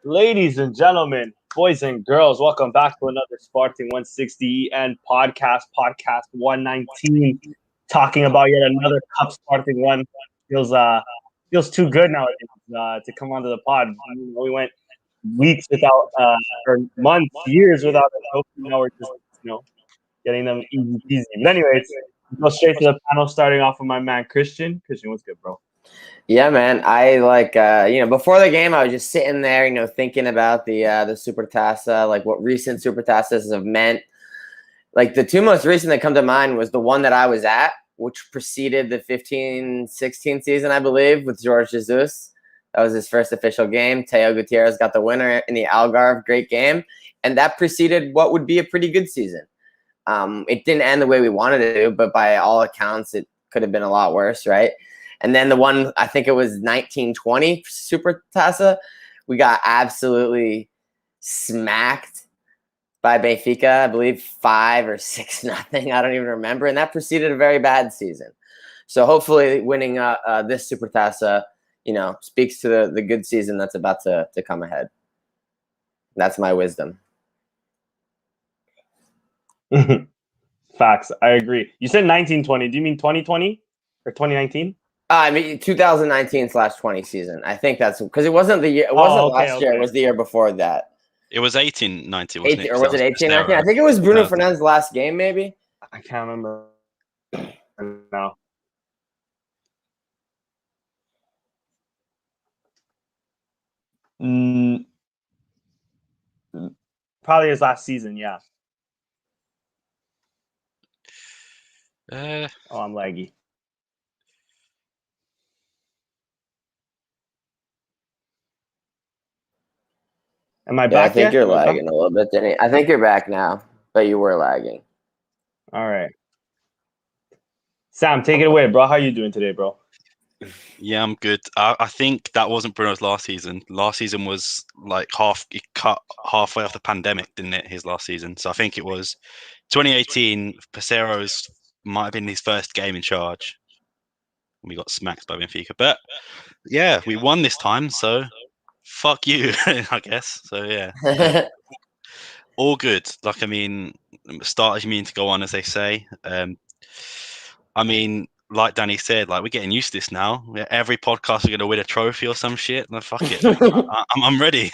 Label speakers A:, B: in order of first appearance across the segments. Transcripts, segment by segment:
A: Ladies and gentlemen, boys and girls, welcome back to another Sporting160EN podcast 119. Talking about yet another Cup Sporting one feels feels too good nowadays to come onto the pod. We went weeks without or months, years without a trophy. Now we're just getting them easy peasy. But anyways, go straight to the panel. Starting off with my man Christian. Christian, what's good, bro?
B: Yeah, man. I before the game, I was just sitting there, thinking about the Supertaça, like what recent Supertaças have meant. Like the two most recent that come to mind was the one that I was at, which preceded the 15-16 season, I believe, with Jorge Jesus. That was his first official game. Teo Gutierrez got the winner in the Algarve. Great game. And that preceded what would be a pretty good season. It didn't end the way we wanted it to, but by all accounts, it could have been a lot worse, right? And then the one, I think it was 1920 Supertaça, we got absolutely smacked by Benfica, I believe 5 or 6-0. I don't even remember. And that preceded a very bad season. So hopefully winning this Supertaça, speaks to the good season that's about to come ahead. That's my wisdom.
A: Facts. I agree. You said 1920. Do you mean 2020 or 2019?
B: I mean 2019/20 season. I think that's because it wasn't the year. It wasn't last year. It was the year before that.
C: It was 18-19, wasn't it?
B: Or was it 18-19? I think it was Bruno Fernandes' last game, maybe.
A: I can't remember now. Probably his last season, yeah. I'm laggy. Am I back?
B: I think you're lagging a little bit, Denny. I think you're back now, but you were lagging.
A: All right. Sam, take it away, bro. How you doing today, bro?
C: Yeah, I'm good. I think that wasn't Bruno's last season. Last season was like he cut halfway off the pandemic, didn't it? His last season. So I think it was 2018. Pesero's might have been his first game in charge. We got smacked by Benfica. But yeah, we won this time. So fuck you, I guess. So yeah. All good. Like, I mean, starters mean to go on, as they say. I mean, like Danny said, like we're getting used to this now. Every podcast we're going to win a trophy or some shit. No, fuck it. I'm ready.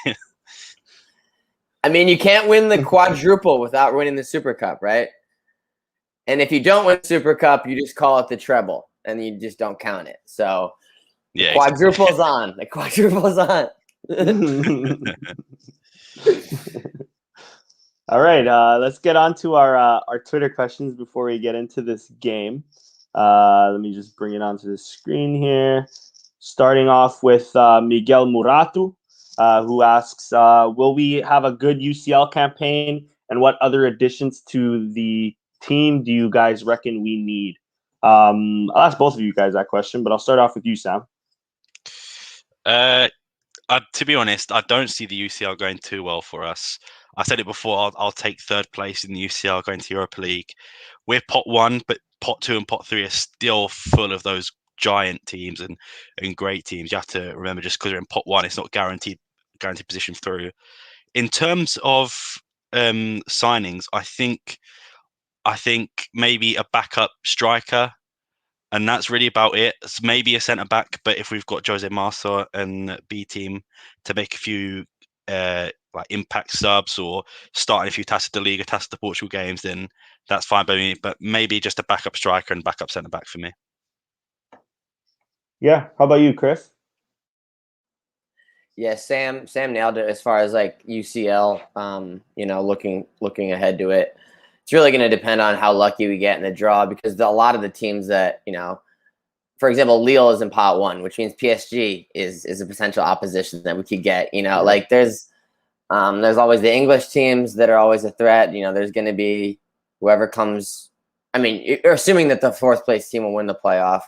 B: I mean, you can't win the quadruple without winning the Super Cup, right? And if you don't win the Super Cup, you just call it the treble, and you just don't count it. So
C: yeah,
B: quadruple's on. The quadruple's on.
A: All right, let's get on to our Twitter questions before we get into this game. Let me just bring it onto the screen here. Starting off with Miguel Muratu, who asks, will we have a good UCL campaign, and what other additions to the team do you guys reckon we need? I'll ask both of you guys that question, but I'll start off with you, Sam.
C: To be honest, I don't see the UCL going too well for us. I said it before, I'll take third place in the UCL going to Europa League. We're pot 1, but pot 2 and pot 3 are still full of those giant teams and great teams. You have to remember, just because we're in pot 1, it's not guaranteed position through. In terms of signings, I think maybe a backup striker, and that's really about it. It's maybe a centre back, but if we've got Jose Marsa and B team to make a few like impact subs or starting a few Taça da Liga, Taça da Portugal games, then that's fine by me. But maybe just a backup striker and backup centre back for me.
A: Yeah. How about you, Chris?
B: Yeah, Sam nailed it as far as like UCL. Looking ahead to it. It's really going to depend on how lucky we get in the draw, because a lot of the teams that, for example, Lille is in pot 1, which means PSG is a potential opposition that we could get. Like there's always the English teams that are always a threat. There's going to be whoever comes. I mean, you're assuming that the 4th place team will win the playoff,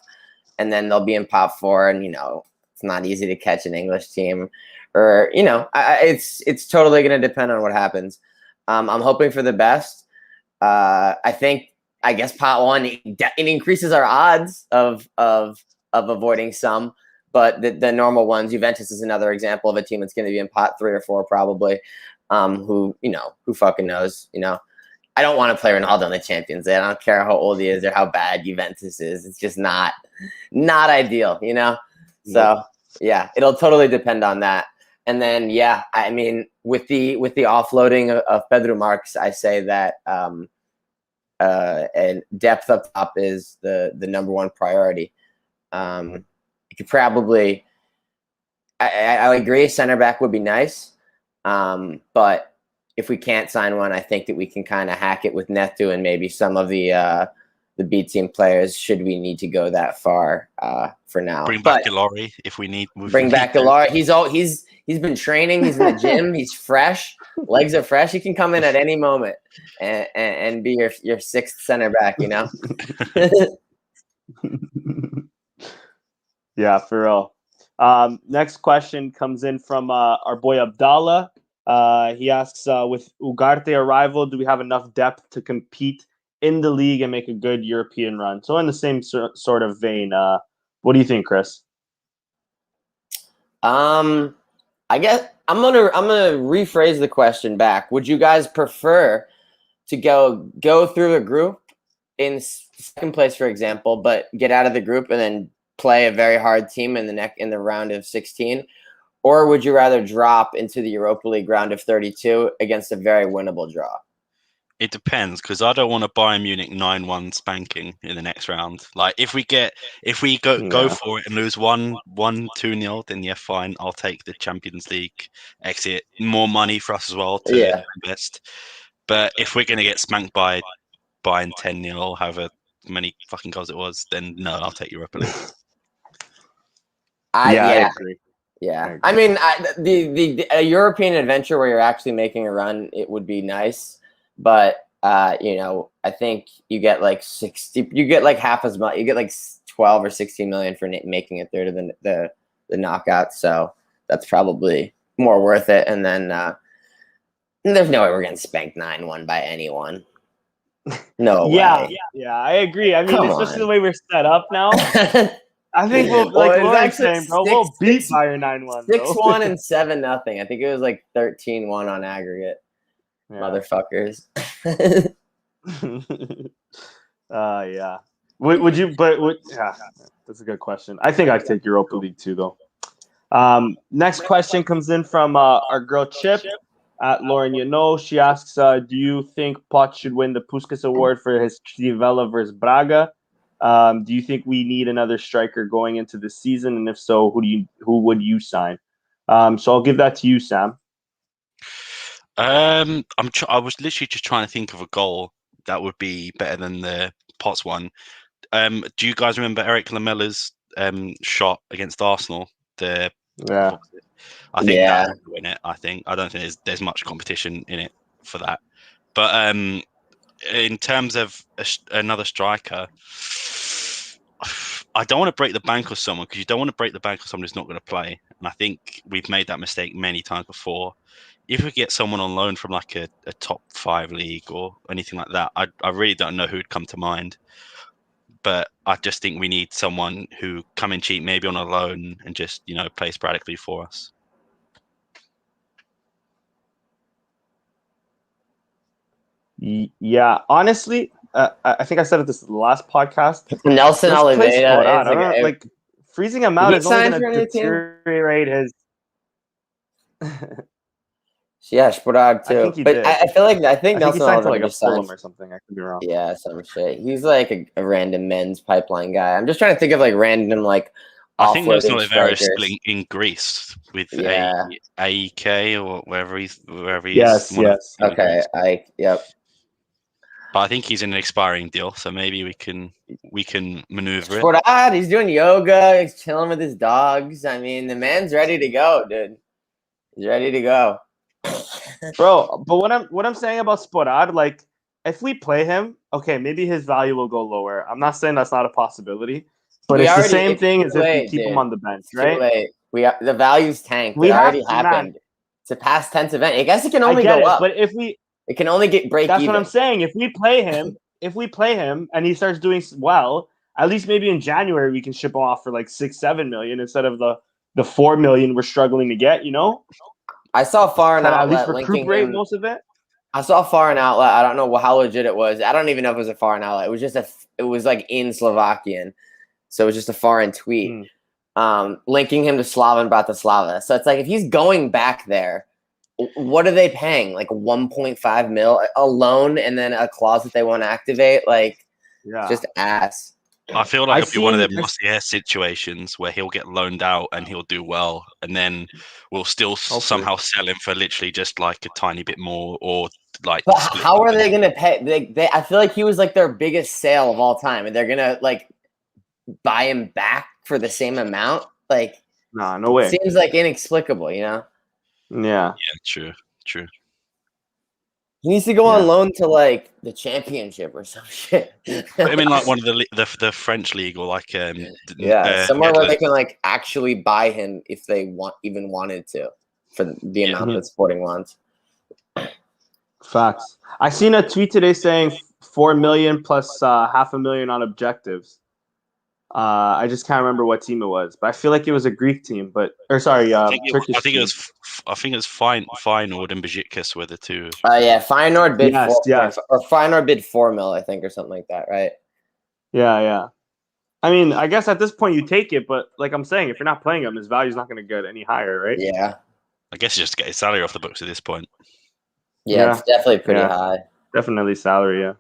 B: and then they'll be in pot 4, and it's not easy to catch an English team, or it's totally going to depend on what happens. I'm hoping for the best. I guess pot 1 it increases our odds of avoiding some, but the normal ones, Juventus is another example of a team that's going to be in pot 3 or 4 probably. Who fucking knows? I don't want to play Ronaldo in the Champions League. I don't care how old he is or how bad Juventus is. It's just not ideal, So yeah, it'll totally depend on that. And then I mean, with the offloading of Pedro Marques, I say that and depth up top is the number one priority. You could probably, I agree, center back would be nice, but if we can't sign one, I think that we can kind of hack it with Neto and maybe some of the B team players. Should we need to go that far for now?
C: Bring back Ilori if we need.
B: Bring back Ilori. He's been training. He's in the gym. He's fresh. Legs are fresh. He can come in at any moment and be your sixth center back.
A: Yeah, for real. Next question comes in from our boy Abdallah. He asks, with Ugarte arrival, do we have enough depth to compete in the league and make a good European run? So in the same sort of vein, what do you think, Chris?
B: I guess I'm gonna rephrase the question back. Would you guys prefer to go through a group in second place, for example, but get out of the group and then play a very hard team in the round of 16? Or would you rather drop into the Europa League round of 32 against a very winnable draw?
C: It depends, because I don't want to Bayern Munich 9-1 spanking in the next round. Like if we go for it and lose 1-2-0, then yeah, fine. I'll take the Champions League exit. More money for us as well to invest. But if we're going to get spanked by Bayern 10-0, however many fucking goals it was, then no, I'll take Europa League.
B: I agree. Yeah, I mean, a European adventure where you're actually making a run, it would be nice. But I think you get like 60. You get like half as much. You get like 12 or 16 million for making it through to the knockout. So that's probably more worth it. And then there's no way we're getting spanked 9-1 by anyone. No way.
A: Yeah, I agree. I mean, especially the way we're set up now. I think we'll we'll beat Bayern 9-1.
B: 6-1 and 7-0. I think it was like 13-1 on aggregate. Yeah. Motherfuckers.
A: Yeah. Would you? Yeah, that's a good question. I think I'd take Europa League too, though. Next question comes in from our girl Chip at Lauren. She asks, "Do you think Pot should win the Puskas Award for his Trivela versus Braga? Do you think we need another striker going into the season? And if so, who would you sign?" So I'll give that to you, Sam.
C: I was literally just trying to think of a goal that would be better than the Potts one. Do you guys remember Eric Lamella's shot against Arsenal? I think that would win it. I don't think there's much competition in it for that. But in terms of another striker, I don't want to break the bank of someone, because you don't want to break the bank of someone who's not going to play. And I think we've made that mistake many times before. If we get someone on loan from like a top 5 league or anything like that, I really don't know who would come to mind. But I just think we need someone who come in cheap, maybe on a loan, and just play sporadically for us.
A: Yeah, honestly, I think I said it this last podcast.
B: Nelson Oliveira,
A: like freezing him out is only going to deteriorate his.
B: Yeah, Sporag too. I think Nelson
A: Oliveira like a Fulham or something. I could be wrong.
B: Yeah, some shit. He's like a random men's pipeline guy. I'm just trying to think of like random like.
C: I think Nelson Oliveira is still in Greece with AEK or wherever he's.
A: Yes.
B: Okay. Yep.
C: But I think he's in an expiring deal, so maybe we can maneuver it.
B: Sporad, he's doing yoga. He's chilling with his dogs. I mean, the man's ready to go, dude. He's ready to go.
A: Bro, but what I'm saying about Sporad, like if we play him, okay, maybe his value will go lower. I'm not saying that's not a possibility, but it's the same thing as if we keep him on the bench, right?
B: The value's tanked. It already happened. It's a past tense event. I guess it can only go up.
A: But
B: it can only break
A: that's
B: even.
A: What I'm saying. If we play him and he starts doing well, at least maybe in January we can ship him off for like 6-7 million instead of the 4 million we're struggling to get.
B: I saw far and
A: at least
B: outlet linking
A: recuperate
B: him.
A: most of it.
B: I saw far and outlet. I don't know how legit it was. I don't even know if it was a foreign outlet. It was just it was like in Slovakian, so it was just a foreign tweet, linking him to Slaven Bratislava. So it's like if he's going back there, what are they paying? Like 1.5 mil a loan, and then a clause that they won't activate. Like, just ass.
C: I feel like it'll be one of them Mossier situations where he'll get loaned out and he'll do well, and then we'll still somehow sell him for literally just like a tiny bit more, or like.
B: But how are they going to pay? I feel like he was like their biggest sale of all time, and they're gonna like buy him back for the same amount. Like,
A: nah, no way.
B: Seems like inexplicable,
A: Yeah.
C: Yeah, true.
B: He needs to go on loan to like the championship or some shit.
C: I mean, like one of the French league, or like
B: somewhere where they can like actually buy him if they wanted to for the amount that Sporting wants.
A: Facts. I seen a tweet today saying 4 million plus 500,000 on objectives. I just can't remember what team it was, but I feel like it was a Greek team. Turkish.
C: I think it was Feyenoord and Besiktas were the two.
B: Feyenoord bid or Feyenoord bid 4 mil, I think, or something like that, right?
A: Yeah. I mean, I guess at this point you take it, but like I'm saying, if you're not playing him, his value's not going to get any higher, right?
B: Yeah.
C: I guess you just get his salary off the books at this point.
B: Yeah, it's definitely pretty high.
A: Definitely salary, yeah.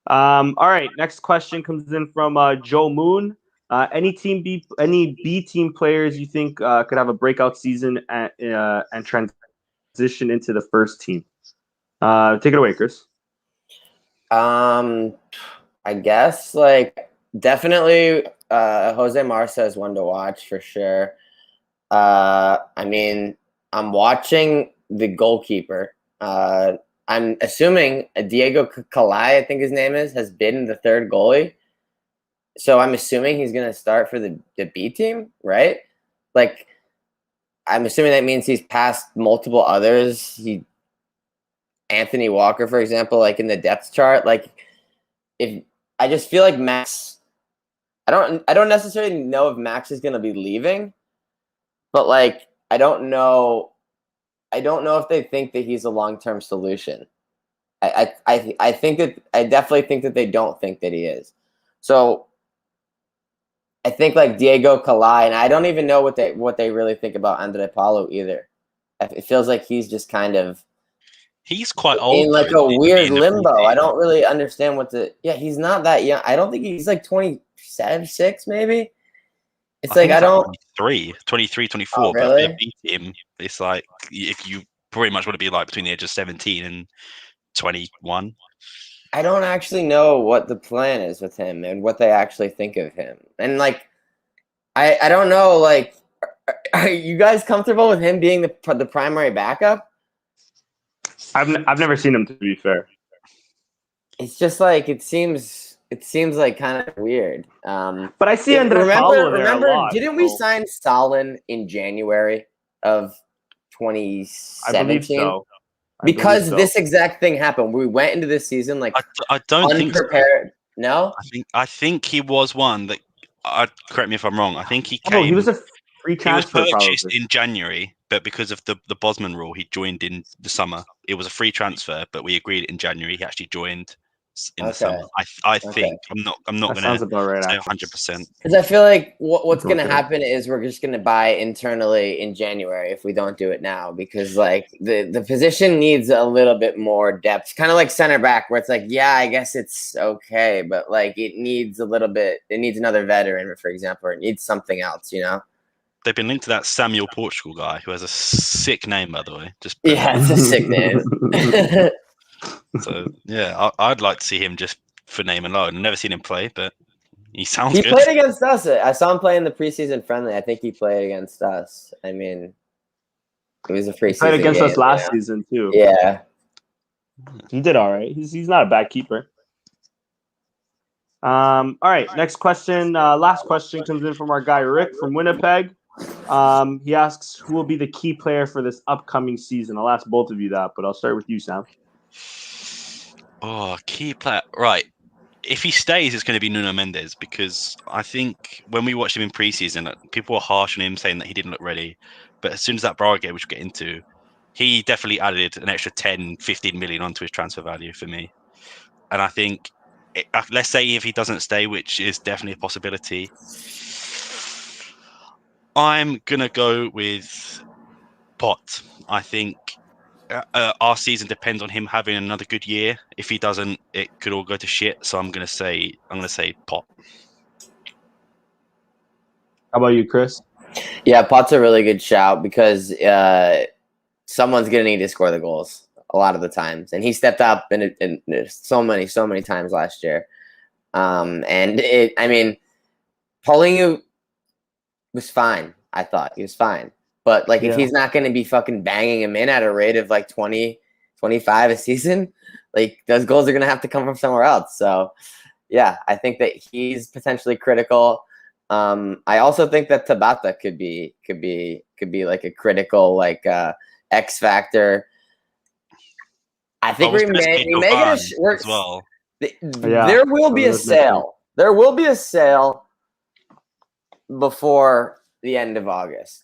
A: All right, next question comes in from Joe Moon. Any B team players you think could have a breakout season and transition into the first team? Take it away, Chris.
B: I guess like definitely Jose Marça is one to watch for sure. I mean, I'm watching the goalkeeper. I'm assuming Diego Calais, I think his name has been the third goalie. So I'm assuming he's going to start for the B team, right? Like, I'm assuming that means he's passed multiple others. Anthony Walker, for example, like in the depth chart. Like, if I just feel like Max, I don't necessarily know if Max is going to be leaving, but like I don't know if they think that he's a long-term solution. I definitely think that they don't think that he is. So I think like Diego Calais, and I don't even know what they really think about Andre Paulo either. It feels like he's just kind of
C: he's quite old
B: in like a weird limbo. I don't really understand he's not that young. I don't think he's like 27, 6 maybe. It's like I don't
C: 23, 24,
B: oh, really?
C: But beat him. It's like if you pretty much want to be like between the age of 17 and 21.
B: I don't actually know what the plan is with him and what they actually think of him. And like I don't know, like are you guys comfortable with him being the primary backup?
A: I've never seen him, to be fair.
B: It's just like it seems like kind of weird.
A: But I see Andre Paulo there a lot.
B: Didn't we sign Stalin in January of 2017?
A: I believe so.
B: Because this exact thing happened. We went into this season like
C: I don't
B: unprepared.
C: think so.
B: No?
C: I think he was one that correct me if I'm wrong. I think he came.
A: Oh, he was a free transfer.
C: He was purchased in January, but because of the Bosman rule, he joined in the summer. It was a free transfer, but we agreed in January. He actually joined in the summer. I think I'm not going to say 100%.
B: Because I feel like what's going to happen is we're just going to buy internally in January if we don't do it now, because like the position needs a little bit more depth, kind of like center back, where it's like, yeah, I guess it's okay, but like it needs a little bit. It needs another veteran, for example, or it needs something else, you know.
C: They've been linked to that Samuel Portugal guy who has a sick name, by the way.
B: It's a sick name.
C: So yeah, I'd like to see him just for name alone. I've never seen him play, but he sounds good.
B: He played against us. I saw him play in the preseason friendly. I think he played against us. I mean, it was a preseason. He
A: played against us last season too.
B: Yeah,
A: he did all right. He's not a bad keeper. All right, next question. Last question comes in from our guy Rick from Winnipeg. He asks, who will be the key player for this upcoming season? I'll ask both of you that, but I'll start with you, Sam.
C: Oh, key player. Right. if he stays, it's going to be Nuno Mendes, because I think when we watched him in preseason, people were harsh on him saying that he didn't look ready. But as soon as that Braga game, which we'll get into, he definitely added an extra 10, 15 million onto his transfer value for me. And I think, let's say if he doesn't stay, which is definitely a possibility, I'm going to go with Pot. I think our season depends on him having another good year. If he doesn't, it could all go to shit. So I'm gonna say Pot.
A: How about you, Chris?
B: Yeah, Pot's a really good shout because someone's gonna need to score the goals a lot of the times, and he stepped up in so many times last year. Paulinho was fine. I thought he was fine. But like, if he's not going to be fucking banging him in at a rate of like 20, 25 a season, like those goals are going to have to come from somewhere else. So yeah, I think that he's potentially critical. I also think that Tabata could be like a critical, like X factor. I think we may get
C: as well.
B: There will be a sale. There will be a sale before the end of August.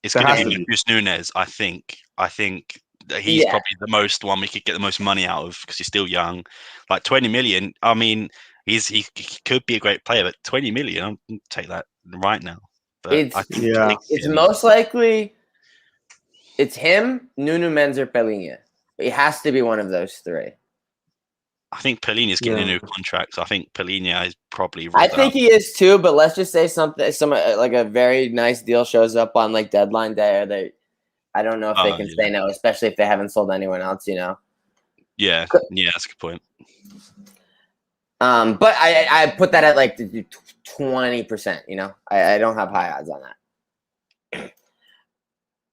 C: It's going to be Lucas Nunes, I think. He's probably the most one we could get the most money out of because he's still young. Like 20 million. I mean, he could be a great player, but 20 million, I'll take that right now. But
B: it's most likely it's him, Nuno Mendes, or Palhinha. It has to be one of those three.
C: I think Palhinha's getting a new contract, so I think Palhinha is probably.
B: I think he is too, but let's just say some like a very nice deal shows up on like deadline day, or I don't know if they can say no, especially if they haven't sold anyone else.
C: Yeah, that's a good point.
B: But I put that at like 20%. You know, I don't have high odds on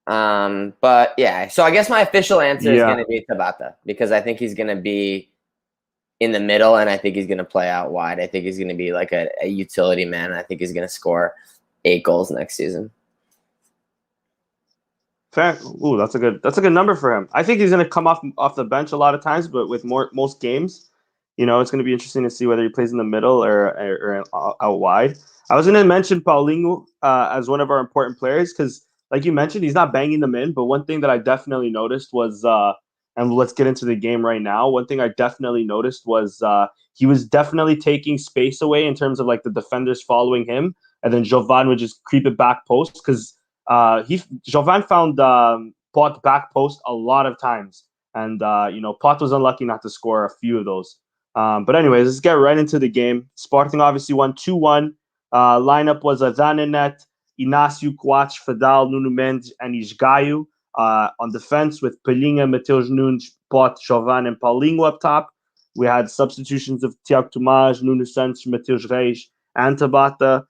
B: that. But yeah, so I guess my official answer is going to be Tabata because I think he's going to be in the middle, and I think he's going to play out wide. I think he's going to be like a utility man. I think he's going to score 8 goals next season.
A: Fair. Ooh, that's a good number for him. I think he's going to come off the bench a lot of times, but with most games, you know, it's going to be interesting to see whether he plays in the middle or out wide. I was going to mention Paulinho as one of our important players because, like you mentioned, he's not banging them in. But one thing that I definitely noticed was and let's get into the game right now. One thing I definitely noticed was he was definitely taking space away in terms of like the defenders following him, and then Jovan would just creep it back post because Jovan found Pot back post a lot of times, and Pot was unlucky not to score a few of those. But anyways, let's get right into the game. Sporting obviously won 2-1. Lineup was Adanenet, Inácio Coates, Fadal, Nuno Mendes, and Isgaio. On defense with Palhinha, Mateus Nunes, Pot, Jovan, and Paulinho up top. We had substitutions of Tiago Tomás, Nuno Santos, Mateus Reis, and Tabata.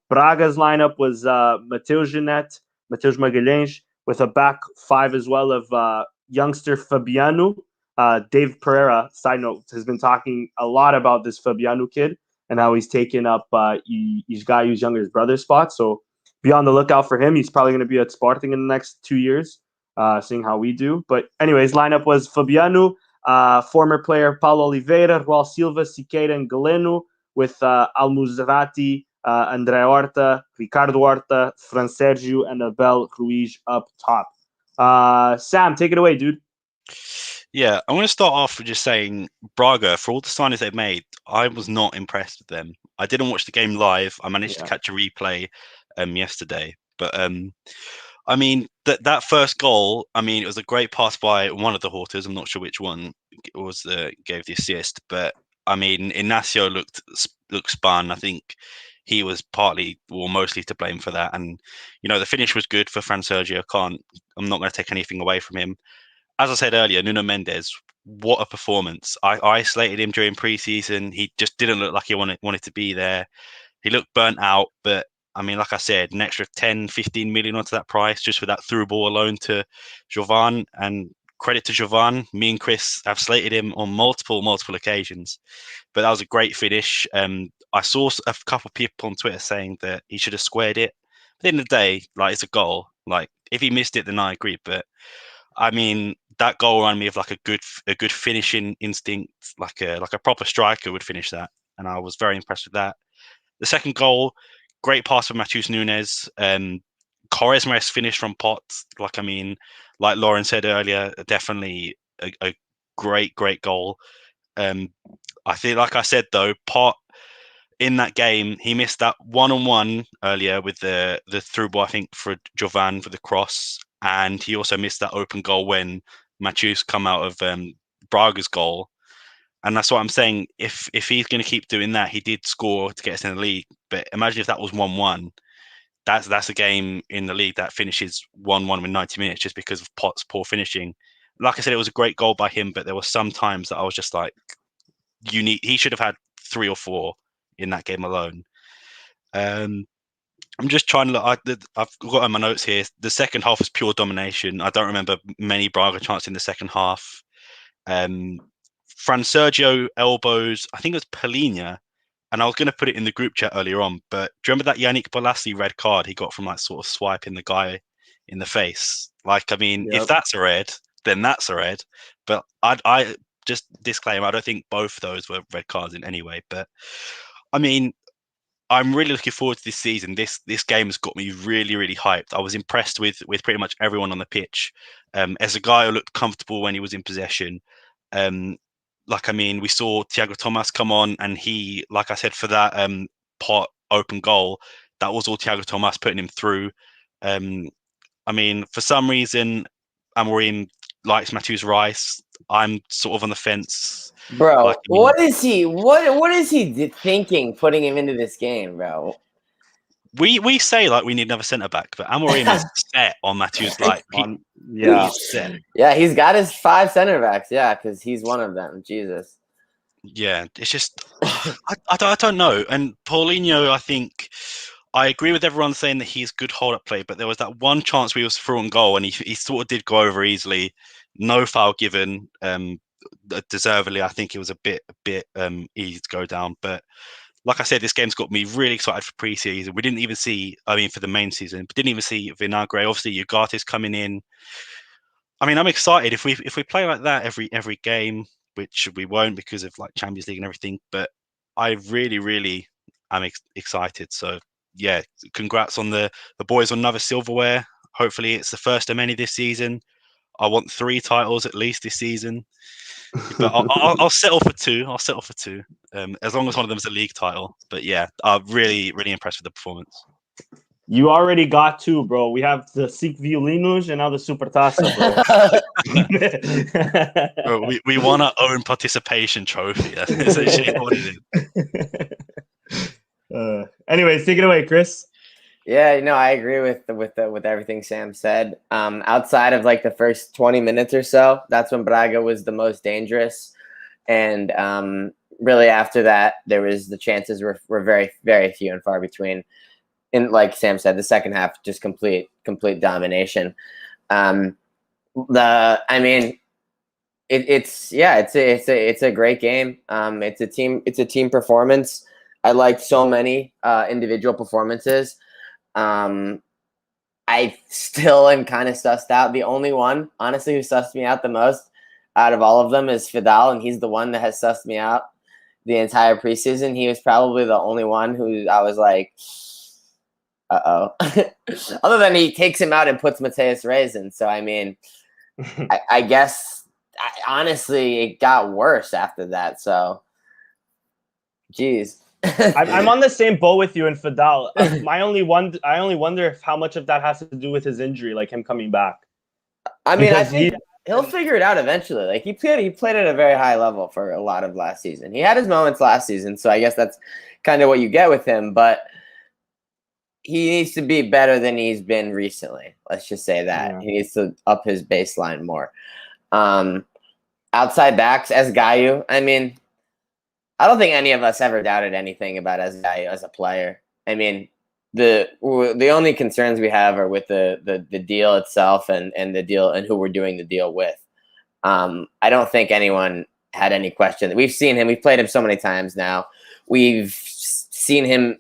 A: Braga's lineup was Mateus Jeanette, Mateus Magalhães, with a back 5 as well of youngster Fabiano. Dave Pereira, side note, has been talking a lot about this Fabiano kid and how he's taken up Isgaio's younger brother's spot. So be on the lookout for him. He's probably going to be at Sporting in the next 2 years, seeing how we do. But anyways, lineup was Fabiano, former player Paulo Oliveira, João Silva, Siqueira, and Galeno, with Almuzerati, André Horta, Ricardo Horta, Fran Sergio, and Abel Ruiz up top. Sam, take it away, dude.
C: Yeah, I want to start off with just saying Braga, for all the signings they've made, I was not impressed with them. I didn't watch the game live. I managed to catch a replay yesterday. But I mean, that first goal, I mean, it was a great pass by one of the Hortas. I'm not sure which one gave the assist, but I mean, Inácio looked spun. I think he was partly or mostly to blame for that. And you know, the finish was good for Fran Sergio. I'm not going to take anything away from him. As I said earlier, Nuno Mendes, what a performance! I isolated him during preseason. He just didn't look like he wanted to be there. He looked burnt out, but I mean, like I said, an extra 10, 15 million onto that price just for that through ball alone to Jovan. And credit to Jovan. Me and Chris have slated him on multiple occasions, but that was a great finish. I saw a couple of people on Twitter saying that he should have squared it. At the end of the day, like, it's a goal. Like, if he missed it, then I agree. But I mean, that goal reminded me of like a good finishing instinct, like a proper striker would finish that, and I was very impressed with that. The second goal, great pass from Matheus Nunes. Quaresma's finish from Pot, like Lauren said earlier, definitely a great goal. I think, like I said though, Pot in that game, he missed that one-on-one earlier with the through ball, I think, for Jovan for the cross, and he also missed that open goal when Matheus come out of Braga's goal. And that's what I'm saying. If he's going to keep doing that, he did score to get us in the league. But imagine if that was 1-1. That's a game in the league that finishes 1-1 with 90 minutes just because of Pot's poor finishing. Like I said, it was a great goal by him, but there were some times that I was just like, he should have had 3 or 4 in that game alone. I'm just trying to look. I've got on my notes here. The second half was pure domination. I don't remember many Braga chances in the second half. Fran Sergio elbows, I think it was Palhinha, and I was going to put it in the group chat earlier on, but do you remember that Yannick Bolasie red card he got from like sort of swiping the guy in the face? Like, I mean, if that's a red, then that's a red. But I just disclaim, I don't think both those were red cards in any way. But I mean, I'm really looking forward to this season. This game has got me really hyped. I was impressed with pretty much everyone on the pitch. As a guy who looked comfortable when he was in possession. We saw Thiago Thomas come on, and he, like I said, for that Pot open goal, that was all Thiago Thomas putting him through. For some reason, Amorim likes Matheus Rice. I'm sort of on the fence.
B: Bro, what is he thinking putting him into this game, bro?
C: We say like we need another centre back, but Amorim is set on Matheus. He's set.
B: Yeah, he's got his 5 centre backs. Yeah, because he's one of them. Jesus.
C: Yeah, it's just I don't know. And Paulinho, I think I agree with everyone saying that he's good hold-up play, but there was that one chance where he was through on goal, and he sort of did go over easily. No foul given. Deservedly, I think it was a bit easy to go down. But like I said, this game's got me really excited for pre-season. We didn't even see, for the main season, but didn't even see Vinagre. Obviously, Ugarte's coming in. I'm excited if we play like that every game, which we won't because of like Champions League and everything. But I really am excited. So yeah, congrats on the boys on another silverware. Hopefully, it's the first of many this season. I want 3 titles at least this season, but I'll settle for 2. I'll settle for 2, as long as one of them is a league title. But yeah, I'm really impressed with the performance.
A: You already got 2, bro. We have the Cinco Violinos and now the Supertaça,
C: bro. Bro, we want our own participation trophy. That's essentially what it
A: is. Anyways, take it away, Chris.
B: Yeah, I agree with everything Sam said. Outside of like the first 20 minutes or so, that's when Braga was the most dangerous, and really after that, the chances were very very few and far between. And like Sam said, the second half just complete domination. It's a great game. It's a team performance. I liked so many individual performances. I still am kind of sussed out. The only one, honestly, who sussed me out the most out of all of them is Fidal, and he's the one that has sussed me out the entire preseason. He was probably the only one who I was like, uh-oh. Other than he takes him out and puts Mateus Reis in. So, I guess, honestly, it got worse after that. So, geez.
A: I'm on the same boat with you and Fidal. I only wonder if how much of that has to do with his injury, like him coming back.
B: I think he'll figure it out eventually. Like he played at a very high level for a lot of last season. He had his moments last season, so I guess that's kind of what you get with him. But he needs to be better than he's been recently. Let's just say that. Yeah. He needs to up his baseline more. Outside backs, as Gayu, I don't think any of us ever doubted anything about Gayu as a player. The only concerns we have are with the deal itself and the deal and who we're doing the deal with. I don't think anyone had any question. We've seen him. We've played him so many times now. We've seen him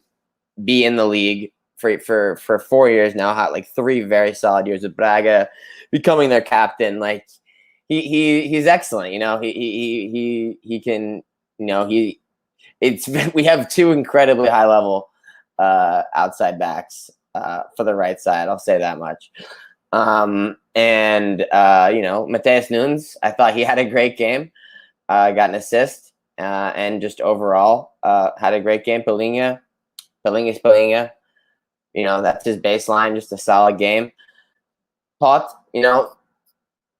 B: be in the league for 4 years now. Had like 3 very solid years with Braga, becoming their captain. Like he's excellent. You know, he can. You know, we have two incredibly high level outside backs for the right side. I'll say that much. You know, Mateus Nunes, I thought he had a great game. Got an assist, and just overall had a great game. Palhinha. You know, that's his baseline. Just a solid game. Pot, you know,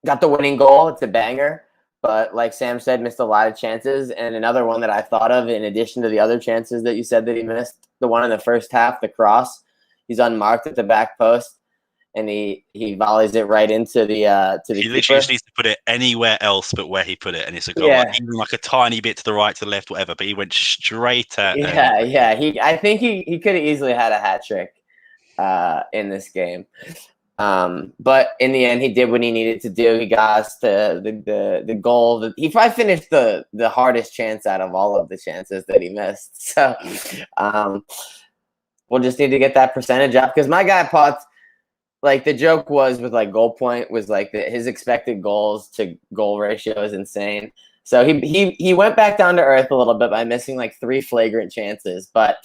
B: got the winning goal. It's a banger. But like Sam said, missed a lot of chances. And another one that I thought of, in addition to the other chances that you said that he missed, the one in the first half, the cross. He's unmarked at the back post, and he volleys it right into the
C: He
B: keeper.
C: literally just needs to put it anywhere else but where he put it, and it's a goal.
B: Yeah.
C: Like, even like a tiny bit to the right, to the left, whatever. But he went straight at.
B: I think he could have easily had a hat trick in this game. But in the end, he did what he needed to do. He got us to the goal. He probably finished the hardest chance out of all of the chances that he missed. So we'll just need to get that percentage up, because my guy Potts, like, the joke was with like goal point was like his expected goals to goal ratio is insane. So he went back down to earth a little bit by missing like 3 flagrant chances, but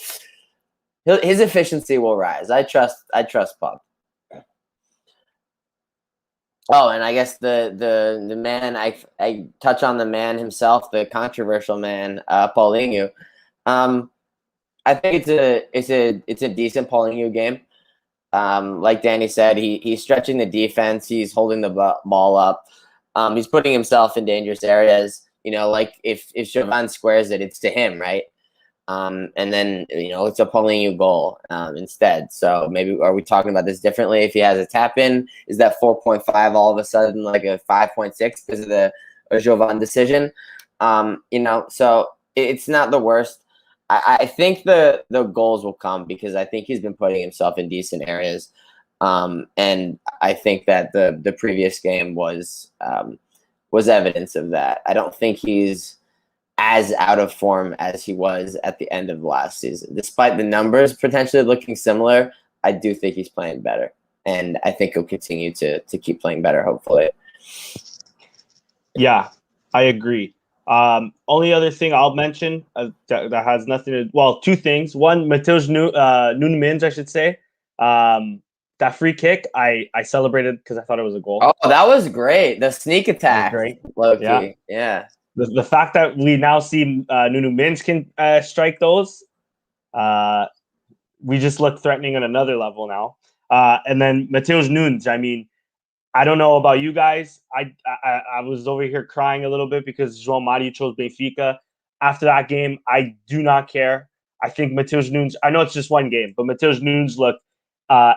B: his efficiency will rise. I trust Pop. Oh, and I guess the man, I touch on the man himself, the controversial man, Paulinho. I think it's a decent Paulinho game. Like Danny said, he's stretching the defense. He's holding the ball up. He's putting himself in dangerous areas. You know, like if Jovan squares it, it's to him, right? And then, you know, it's a Paulinho goal instead. So maybe, are we talking about this differently? If he has a tap in, is that 4.5 all of a sudden like a 5.6 because of the Jovan decision? You know, so it's not the worst. I think the goals will come because I think he's been putting himself in decent areas. And I think that the previous game was evidence of that. I don't think he's as out of form as he was at the end of last season. Despite the numbers potentially looking similar, I do think he's playing better. And I think he'll continue to keep playing better, hopefully.
A: Yeah, I agree. Only other thing I'll mention that has nothing to, well, 2 things. One, Mateus Nunes, I should say. That free kick, I celebrated because I thought it was a goal.
B: Oh, that was great. The sneak attack.
A: Great.
B: Low-key. Yeah.
A: The fact that we now see Nunes can strike those, we just look threatening on another level now. And then Mateus Nunes, I mean, I don't know about you guys. I was over here crying a little bit because João Mario chose Benfica. After that game, I do not care. I think Mateus Nunes, I know it's just one game, but Mateus Nunes looked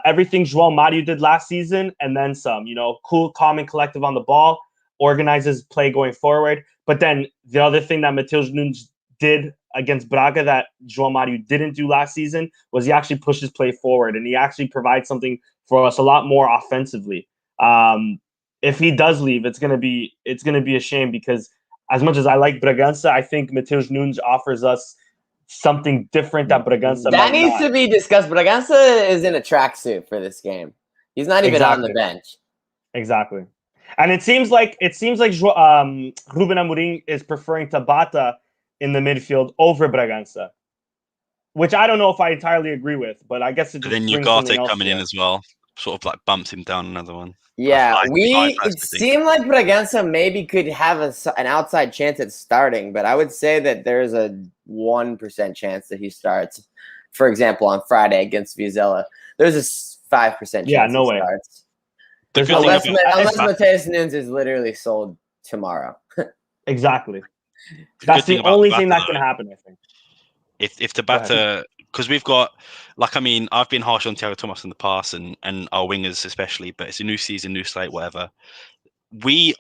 A: everything João Mario did last season and then some. You know, cool, calm, and collective on the ball, organizes play going forward. But then the other thing that Mateus Nunes did against Braga that João Mario didn't do last season was he actually pushes play forward, and he actually provides something for us a lot more offensively. If he does leave, it's gonna be a shame, because as much as I like Bragança, I think Mateus Nunes offers us something different that Bragança
B: that needs to be discussed. Bragança is in a tracksuit for this game. He's not even on the bench.
A: Exactly. And it seems like Ruben Amorim is preferring Tabata in the midfield over Bragança, which I don't know if I entirely agree with, but I guess it just
C: then Ugarte coming in as well, sort of like bumps him down another one.
B: Yeah, it seemed like Bragança maybe could have an outside chance at starting, but I would say that there's a 1% chance that he starts. For example, on Friday against Vizela, there's a 5% chance.
A: Yeah, no way.
B: Starts. Unless Mateus Nunes is literally sold tomorrow.
A: Exactly. That's the only thing that can happen, I think.
C: If Tabata, because we've got, like, I mean, I've been harsh on Thiago Thomas in the past and our wingers especially, but it's a new season, new slate, whatever.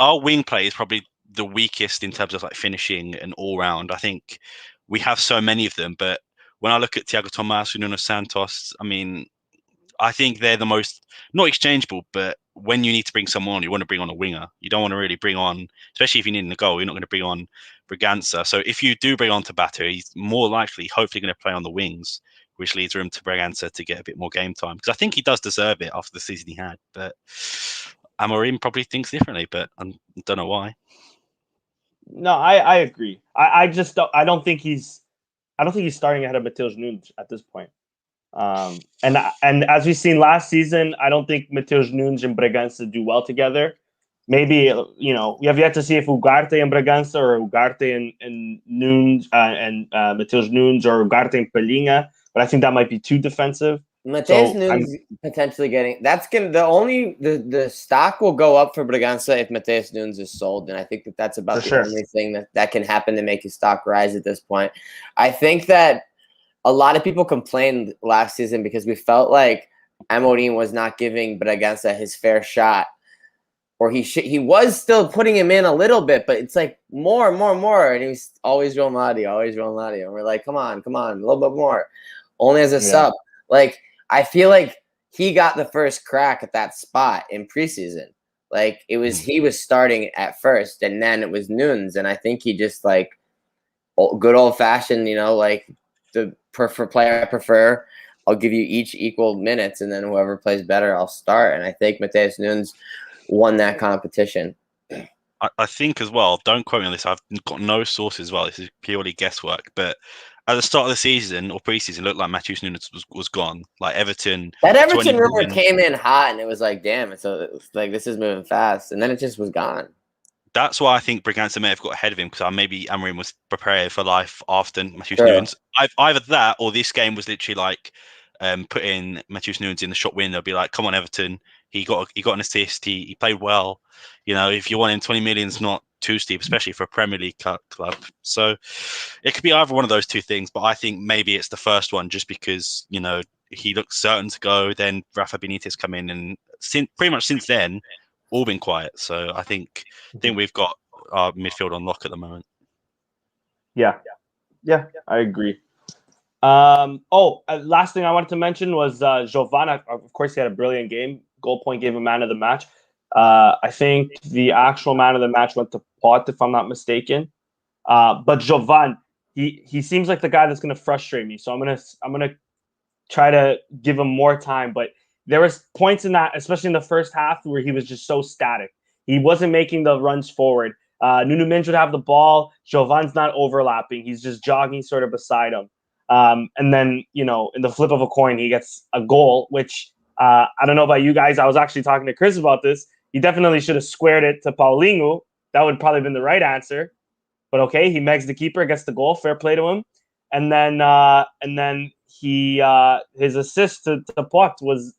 C: Our wing play is probably the weakest in terms of like finishing and all round. I think we have so many of them, but when I look at Thiago Thomas, Nuno Santos, I mean, I think they're the most, not exchangeable, but when you need to bring someone on, you want to bring on a winger. You don't want to really bring on, especially if you need a goal, you're not going to bring on Bragança. So if you do bring on Tabata, he's more likely, hopefully, going to play on the wings, which leaves room to Bragança to get a bit more game time. Because I think he does deserve it after the season he had. But Amorim probably thinks differently, but I don't know why.
A: No, I agree. I just don't. I don't think he's starting ahead of Matheus Nunes at this point. And as we've seen last season, I don't think Matheus Nunes and Bragança do well together. Maybe we have yet to see if Ugarte and Bragança or Ugarte and Nunes and Matheus Nunes or Ugarte and Palhinha, but I think that might be too defensive.
B: Matheus Nunes potentially getting the stock will go up for Bragança if Matheus Nunes is sold, and I think that's about the only thing that can happen to make his stock rise at this point. I think that a lot of people complained last season because we felt like Amorim was not giving Bragança his fair shot, or he was still putting him in a little bit, but it's like more, and he was always João Mario, and we're like, come on, a little bit more, only as a sub. Like, I feel like he got the first crack at that spot in preseason. Like, he was starting at first, and then it was Nunes, and I think he just like good old fashioned, like the player I prefer. I'll give you each equal minutes, and then whoever plays better, I'll start. And I think Matheus Nunes won that competition.
C: I think as well, don't quote me on this, I've got no sources as well. This is purely guesswork, but at the start of the season or preseason, it looked like Matheus Nunes was gone. Like Everton.
B: That Everton rumor came in hot, and it was like, damn, it's like this is moving fast, and then it just was gone.
C: That's why I think Bragança may have got ahead of him, because maybe Amorim was prepared for life after Matheus Nunes. Either that or this game was literally like putting Matheus Nunes in the shop window, be like, come on, Everton. He got an assist. He played well. If you want him, 20 million is not too steep, especially for a Premier League club. So it could be either one of those two things, but I think maybe it's the first one, just because he looks certain to go. Then Rafa Benitez come in, and pretty much since then, all been quiet. So I think we've got our midfield on lock at the moment.
A: Yeah, I agree. Last thing I wanted to mention was Giovanna. Of course, he had a brilliant game. Goal point gave him man of the match. I think the actual man of the match went to Pot, if I'm not mistaken. But Jovan, he seems like the guy that's going to frustrate me. So I'm gonna try to give him more time. But there was points in that, especially in the first half, where he was just so static. He wasn't making the runs forward. Nuno Mendes would have the ball. Jovan's not overlapping. He's just jogging sort of beside him. And then, in the flip of a coin, he gets a goal, which I don't know about you guys. I was actually talking to Chris about this. He definitely should have squared it to Paulinho. That would probably have been the right answer. But okay, he megs the keeper, gets the goal. Fair play to him. And then he his assist to Pot was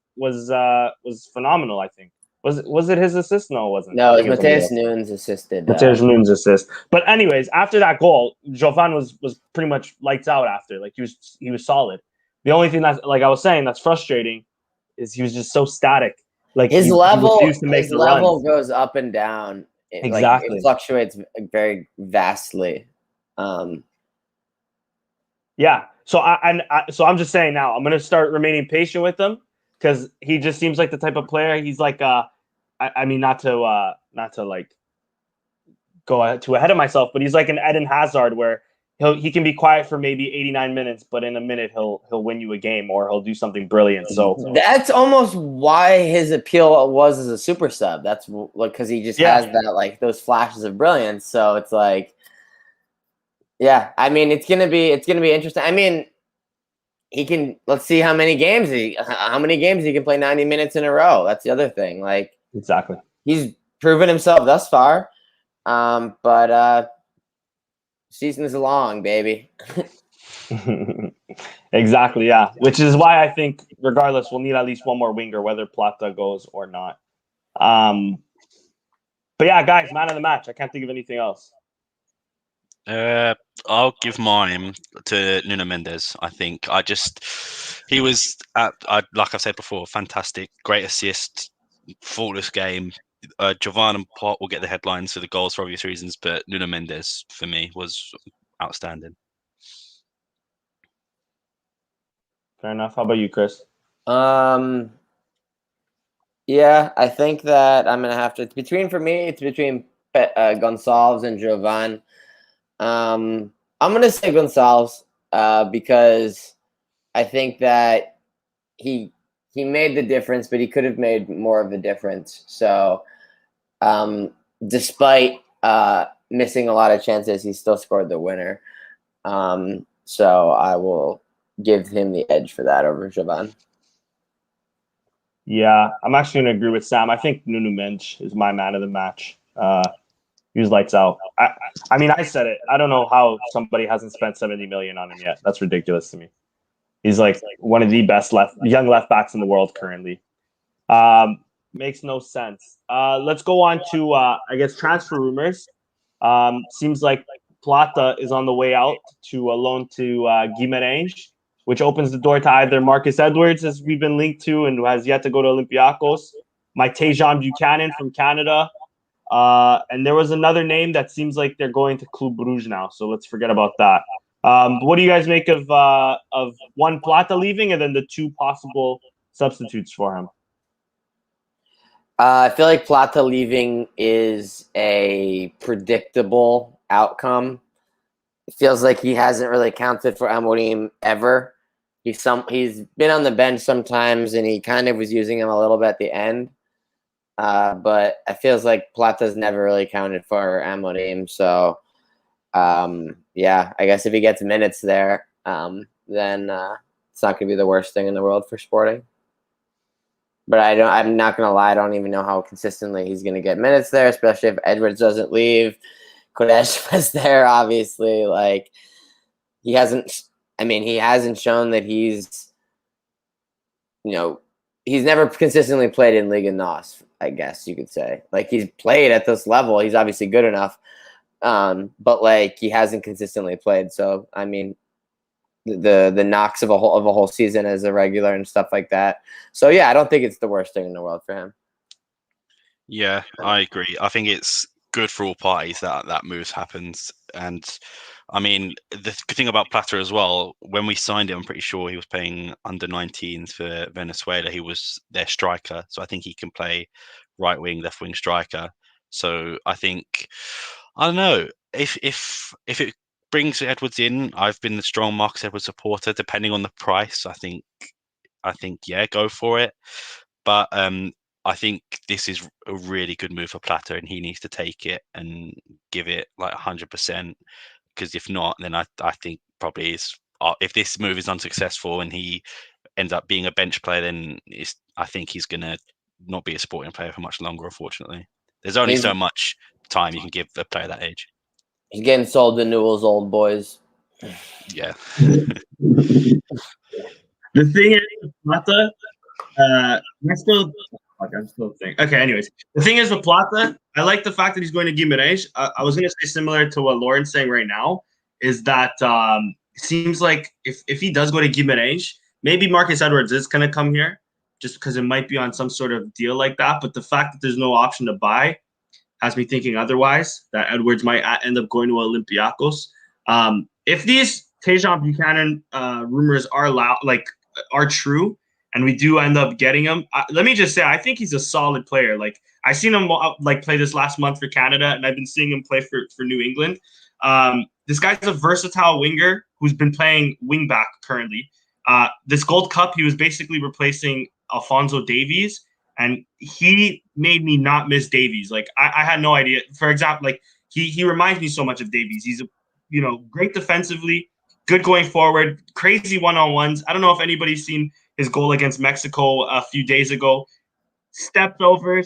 A: phenomenal, I think. Was it his assist? No, it wasn't.
B: No, it was Matheus Nunes assisted.
A: Matheus Nunes assist. But anyways, after that goal, Jovan was pretty much lights out after. Like he was solid. The only thing that's, like I was saying, that's frustrating is he was just so static. Like
B: his level
A: runs.
B: goes up and down.
A: Exactly.
B: Like, it fluctuates very vastly.
A: Yeah. So I'm just saying now, I'm gonna start remaining patient with him, because he just seems like the type of player. He's like I mean, not to like go too ahead of myself, but he's like an Eden Hazard, where he can be quiet for maybe 89 minutes, but in a minute he'll win you a game, or he'll do something brilliant. So
B: that's almost why his appeal was as a super sub. That's like because he just has that, like, those flashes of brilliance. So it's like, yeah, I mean, it's gonna be interesting. I mean, let's see how many games he can play 90 minutes in a row. That's the other thing. Like,
A: exactly,
B: he's proven himself thus far. But season is long, baby.
A: Exactly, yeah. Which is why I think, regardless, we'll need at least one more winger, whether Plata goes or not. But yeah, guys, man of the match. I can't think of anything else.
C: I'll give mine to Nuno Mendes. I think he was like I said before, fantastic, great assist, faultless game. Jovan and Pot will get the headlines for the goals for obvious reasons, but Nuno Mendes for me was outstanding.
A: Fair enough. How about you, Chris?
B: Yeah, I think that I'm gonna have to. It's between Gonçalves and Jovan. I'm gonna say Gonçalves because I think that he he made the difference, but he could have made more of a difference. So, despite missing a lot of chances, he still scored the winner. So I will give him the edge for that over Jovan.
A: Yeah, I'm actually going to agree with Sam. I think Nuno Mendes is my man of the match. He was lights out. I mean, I said it. I don't know how somebody hasn't spent 70 million on him yet. That's ridiculous to me. He's like one of the best young left backs in the world currently. Makes no sense. Let's go on to I guess transfer rumors. Seems like Plata is on the way out to a loan to Guimarães, which opens the door to either Marcus Edwards, as we've been linked to, and has yet to go to Olympiacos. My Tejan Buchanan from Canada. And there was another name that seems like they're going to Club Brugge now, so let's forget about that. What do you guys make of one Plata leaving and then the two possible substitutes for him?
B: I feel like Plata leaving is a predictable outcome. It feels like he hasn't really counted for Amorim ever. He's been on the bench sometimes, and he kind of was using him a little bit at the end. But it feels like Plata's never really counted for Amorim. So, yeah, I guess if he gets minutes there, then it's not going to be the worst thing in the world for Sporting. But I'm not going to lie. I don't even know how consistently he's going to get minutes there, especially if Edwards doesn't leave. Kodesh was there, obviously. Like, he hasn't shown that he's never consistently played in Liga NOS, I guess you could say. Like, he's played at this level. He's obviously good enough. But, like, he hasn't consistently played. So, I mean, the knocks of a whole season as a regular and stuff like that. So yeah, I don't think it's the worst thing in the world for him.
C: Yeah, I agree. I think it's good for all parties that moves happens. And I mean, the good thing about Plata as well, when we signed him, I'm pretty sure he was playing under 19s for Venezuela. He was their striker, so I think he can play right wing, left wing striker. So I think, I don't know, if it brings Edwards in, I've been the strong Marcus Edwards supporter. Depending on the price, I think yeah, go for it. But I think this is a really good move for Plata, and he needs to take it and give it like 100%. Because if not, then I think probably if this move is unsuccessful and he ends up being a bench player, then I think he's gonna not be a Sporting player for much longer. Unfortunately, there's only so much time you can give a player that age.
B: He's getting sold to Newell's old boys.
C: Yeah.
A: The thing is, Plata, I'm still thinking. Okay, anyways, the thing is with Plata, I like the fact that he's going to Guimarães. I was going to say similar to what Lauren's saying right now, is that it seems like if he does go to Guimarães, maybe Marcus Edwards is going to come here, just because it might be on some sort of deal like that. But the fact that there's no option to buy has me thinking otherwise, that Edwards might end up going to Olympiacos. If these Tejan Buchanan rumors are true, and we do end up getting him, let me just say, I think he's a solid player. Like, I've seen him play this last month for Canada, and I've been seeing him play for New England. This guy's a versatile winger who's been playing wing back currently. This Gold Cup, he was basically replacing Alphonso Davies, and he made me not miss Davies. Like, I had no idea. For example, like he reminds me so much of Davies. He's great defensively, good going forward, crazy one-on-ones. I don't know if anybody's seen his goal against Mexico a few days ago. Stepped over,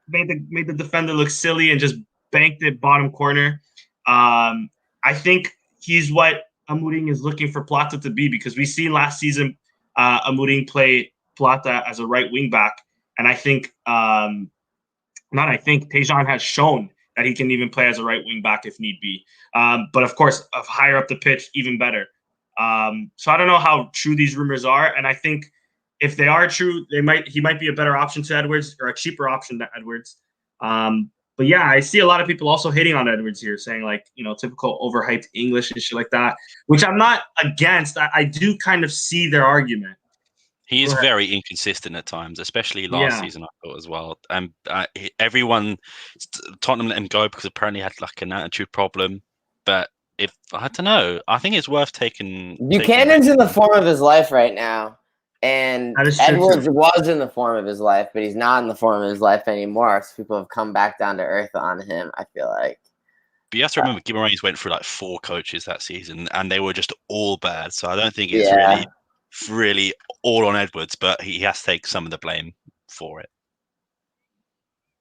A: made the defender look silly, and just banked it bottom corner. I think he's what Amorim is looking for Plata to be, because we seen last season Amorim play Plata as a right wing back, and I think Tejan has shown that he can even play as a right wing back if need be. But of course, higher up the pitch, even better. So I don't know how true these rumors are, and I think if they are true, he might be a better option to Edwards, or a cheaper option to Edwards. But yeah, I see a lot of people also hating on Edwards here, saying like, typical overhyped English and shit like that, which I'm not against. I do kind of see their argument.
C: He is very inconsistent at times, especially last season, I thought as well. Everyone, Tottenham let him go because apparently he had like an attitude problem. But I don't know, I think it's worth taking.
B: Buchanan's in the form of his life right now. And
A: That is true,
B: Edwards
A: too.
B: was in the form of his life, but he's not in the form of his life anymore. So people have come back down to earth on him, I feel like.
C: But you have to remember, Guimarães went through like 4 coaches that season, and they were just all bad. So I don't think it's really all on Edwards, but he has to take some of the blame for it.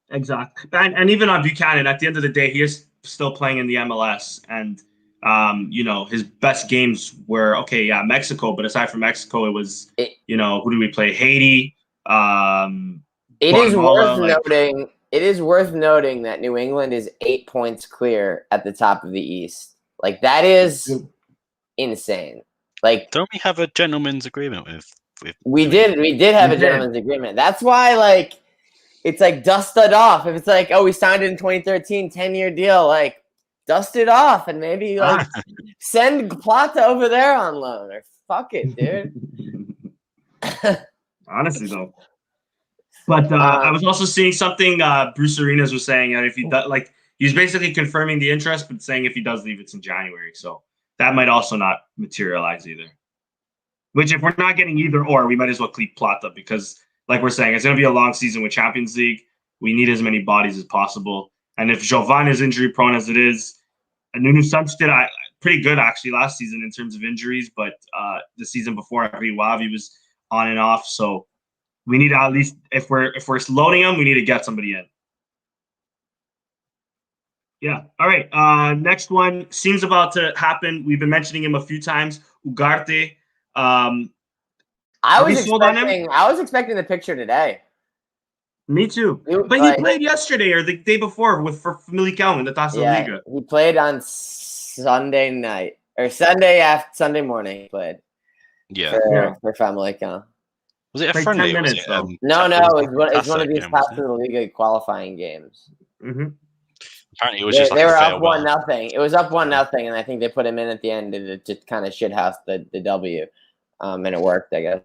A: Exactly. And even on Buchanan, at the end of the day, he is still playing in the MLS. And, his best games were, Mexico. But aside from Mexico, it was, who did we play? Haiti.
B: It is worth noting. It is worth noting that New England is 8 points clear at the top of the East. Like, that is insane. Like,
C: don't we have a gentleman's agreement with
B: we did have a gentleman's agreement. That's why, like, it's like dust it off. If it's like, oh, we signed it in 2013, 10-year deal, like dust it off and maybe like send Plata over there on loan or fuck it, dude.
A: Honestly, though. But I was also seeing something Bruce Arenas was saying that if he does, like, he's basically confirming the interest, but saying if he does leave, it's in January. So that might also not materialize either. Which, if we're not getting either or, we might as well keep Plata because, like we're saying, it's going to be a long season with Champions League. We need as many bodies as possible. And if Jovan is injury prone as it is, Nuno Santos did pretty good actually last season in terms of injuries, but the season before at Rio Ave, he was on and off. So we need to at least, if we're loading him, we need to get somebody in. Yeah. All right. Next one seems about to happen. We've been mentioning him a few times. Ugarte.
B: I was expecting the picture today.
A: Me too. But he played yesterday or the day before for Famalicão in the Taça Liga.
B: He played on Sunday night or Sunday morning. He played. For Famalicão.
C: Was it a friendly?
B: No. It's one of these Taça Liga qualifying games.
A: Mm-hmm.
C: Apparently, it was just
B: they were up 1-0. It was up 1-0, and I think they put him in at the end to just kind of shithouse the W, and it worked, I guess.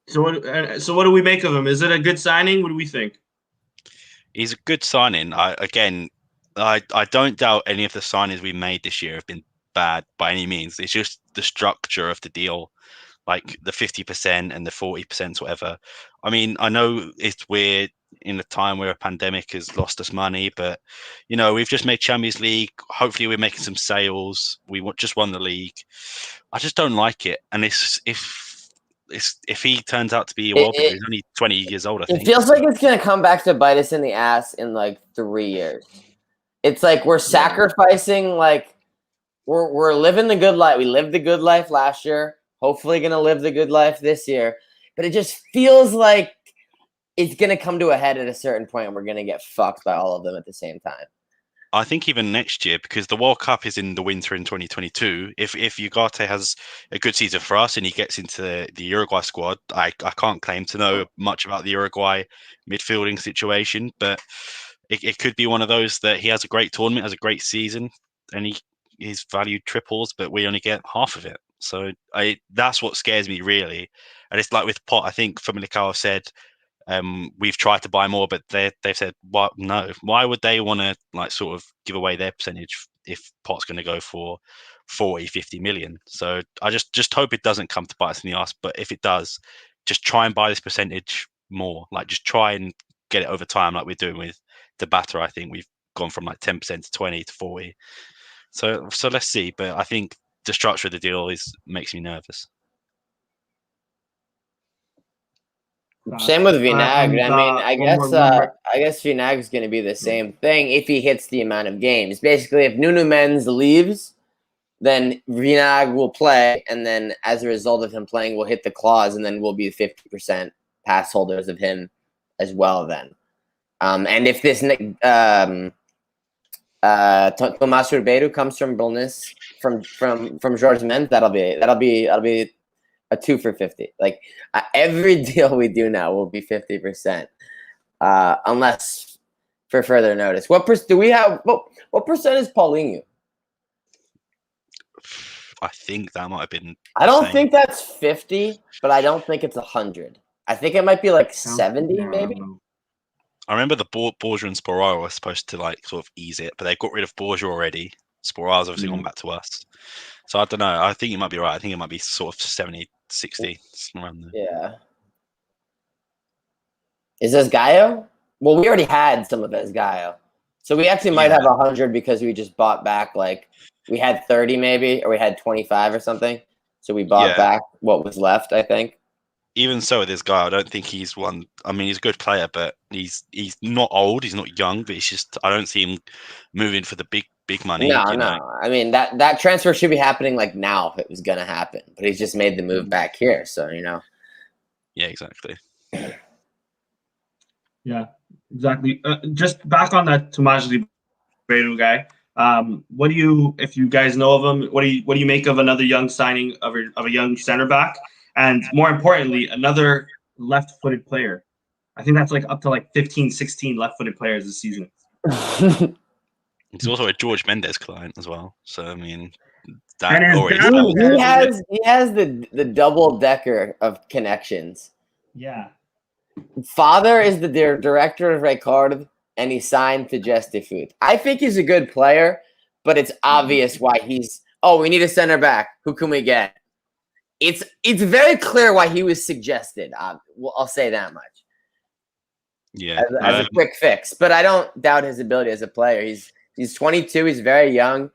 A: So what do we make of him? Is it a good signing? What do we think?
C: He's a good signing. I don't doubt any of the signings we made this year have been bad by any means. It's just the structure of the deal, like the 50% and the 40%, whatever. I mean, I know it's weird in a time where a pandemic has lost us money, but we've just made Champions League. Hopefully, we're making some sales. We just won the league. I just don't like it, and if he turns out to be a world beater, he's only 20 years old, I think.
B: It feels like it's going to come back to bite us in the ass in like 3 years. It's like we're sacrificing, like we're living the good life. We lived the good life last year. Hopefully going to live the good life this year. But it just feels like it's going to come to a head at a certain point and we're going to get fucked by all of them at the same time.
C: I think even next year, because the World Cup is in the winter in 2022, if Ugarte has a good season for us and he gets into the Uruguay squad, I can't claim to know much about the Uruguay midfielding situation, but it could be one of those that he has a great tournament, has a great season, and his value triples, but we only get half of it. So that's what scares me, really. And it's like with Pot, I think Famalicão said, we've tried to buy more, but they've said, "What? No. Why would they want to like sort of give away their percentage if Pot's going to go for 40, 50 million?" So I just hope it doesn't come to bite us in the ass. But if it does, just try and buy this percentage more. Like just try and get it over time, like we're doing with the batter. I think we've gone from like 10% to 20 to 40. So let's see. But I think the structure of the deal makes me nervous.
B: Same with Vinag. I guess Vinag's going to be the same thing if he hits the amount of games. Basically, if Nuno Mendes leaves, then Vinag will play, and then as a result of him playing, we'll hit the clause, and then we'll be 50% pass holders of him as well. Then, and if this Tomás Ribeiro comes from Bulnes from Jorge Mendes, that'll be a 2 for 50. Like every deal we do now will be 50%, unless for further notice. What do we have? What percent is Paulinho?
C: I think that might have been.
B: I don't think that's 50, but I don't think it's 100. I think it might be like 70, maybe.
C: I remember the Borja and Sporara were supposed to like sort of ease it, but they got rid of Borja already. Sporara's obviously gone back to us. So I don't know. I think you might be right. I think it might be sort of 70, 60 around there.
B: Yeah. Is Esgaio? Well, we already had some of Esgaio. So we actually might have 100 because we just bought back, like, we had 30 maybe, or we had 25 or something. So we bought back what was left, I think.
C: Even so, with this guy, I don't think he's one. I mean, he's a good player, but he's not old. He's not young, but it's just I don't see him moving for the big money.
B: No,
C: you know?
B: no. I mean, that transfer should be happening like now if it was going to happen. But he's just made the move back here. So, you know.
C: Yeah, exactly.
A: Yeah, exactly. Just back on that Tomasz Libredo guy. What do you, if you guys know of him, what do you make of another young signing of a young center back, and more importantly, another left-footed player? I think that's like up to like 15, 16 left-footed players this season.
C: He's also a George Mendes client as well. So I mean,
A: And
C: that
A: is
C: already.
A: that-
B: he has the double decker of connections.
A: Yeah.
B: Father is the director of Record, and he signed to Gestifood. I think he's a good player, but it's obvious why he's. Oh, we need a center back. Who can we get? It's very clear why he was suggested. I'll say that much.
C: Yeah,
B: as a quick fix, but I don't doubt his ability as a player. He's 22. He's very young.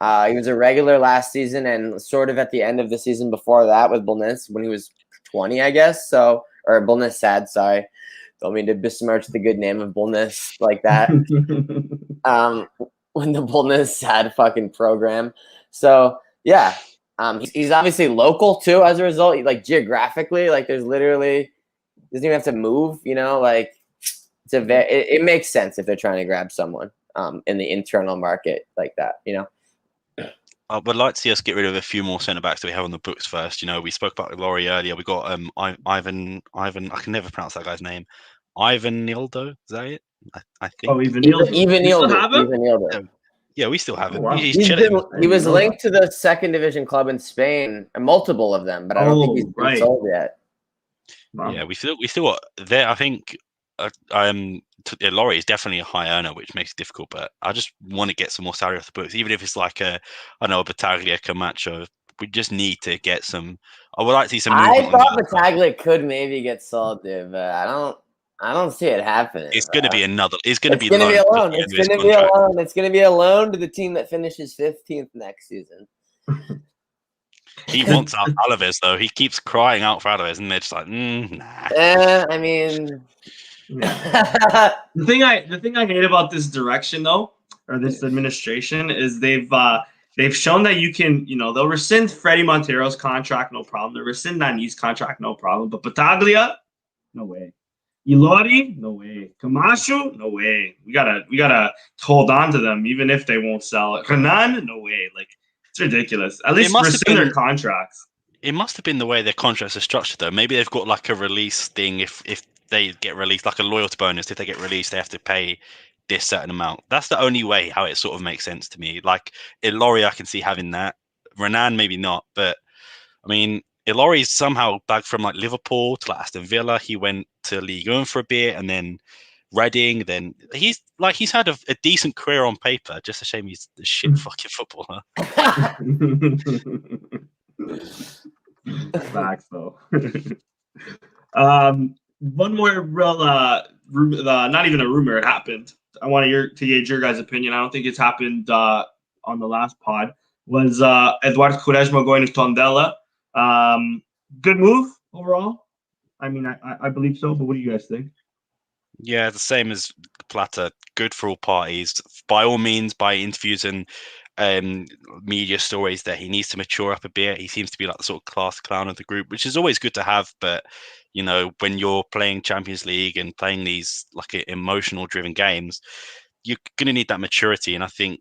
B: He was a regular last season and sort of at the end of the season before that with Bulnes when he was 20, I guess. So, or Bulnes Sad, sorry. Don't mean to besmirch the good name of Bulnes like that. When the Bulnes Sad fucking program. So, yeah. He's obviously local too as a result. Like geographically, like there's literally doesn't even have to move, you know, like it makes sense if they're trying to grab someone in the internal market like that, you know.
C: I would like to see us get rid of a few more centre backs that we have on the books first. You know, we spoke about Laurie earlier. We got Ivan. I can never pronounce that guy's name. Ivan Nildo, is that it? I think.
A: Oh, even
B: Nildo.
C: Yeah, we still have him.
A: Oh, wow.
C: He's chilling.
B: He was linked to the second division club in Spain, multiple of them, but I don't think he's been sold yet.
C: Wow. Yeah, we still got there. I think Laurie is definitely a high earner, which makes it difficult. But I just want to get some more salary off the books, even if it's like a Battaglia, Camacho. We just need to get some. I would like to see some movement.
B: I thought Battaglia could maybe get sold, dude, but I don't see it happening.
C: It's going to be another. It's going to be
B: a loan. It's going to be a loan. It's going to be a loan to the team that finishes 15th next season.
C: He wants Alaves though. He keeps crying out for Alaves, and they're just like, nah.
B: I mean,
A: the thing I hate about this direction though, or this administration, is they've shown that you can, you know, they'll rescind Freddie Montero's contract, no problem. They'll rescind Nani's contract, no problem. But Battaglia, no way. Ilori, no way. Camacho, no way. We gotta hold on to them, even if they won't sell it. Hernan, no way. Like, it's ridiculous. At least rescind their contracts.
C: It must have been the way their contracts are structured, though. Maybe they've got like a release thing. If they get released, like a loyalty bonus, if they get released, they have to pay this certain amount. That's the only way how it sort of makes sense to me. Like Ilori, I can see having that. Renan, maybe not, but I mean, Ilori's somehow back from like Liverpool to like Aston Villa. He went to Ligue 1 for a bit, and then Reading. Then he's had a decent career on paper. Just a shame he's a shit fucking footballer.
A: Facts though. One more real, not even a rumor. It happened. I want to gauge your guys' opinion. I don't think it's happened on the last pod. Was Eduardo Quaresma going to Tondela? Good move overall. I mean, I believe so. But what do you guys think?
C: Yeah, the same as Plata. Good for all parties. By all means, by interviews and media stories, that he needs to mature up a bit. He seems to be like the sort of class clown of the group, which is always good to have. But you know, when you're playing Champions League and playing these like emotional driven games, you're going to need that maturity. And I think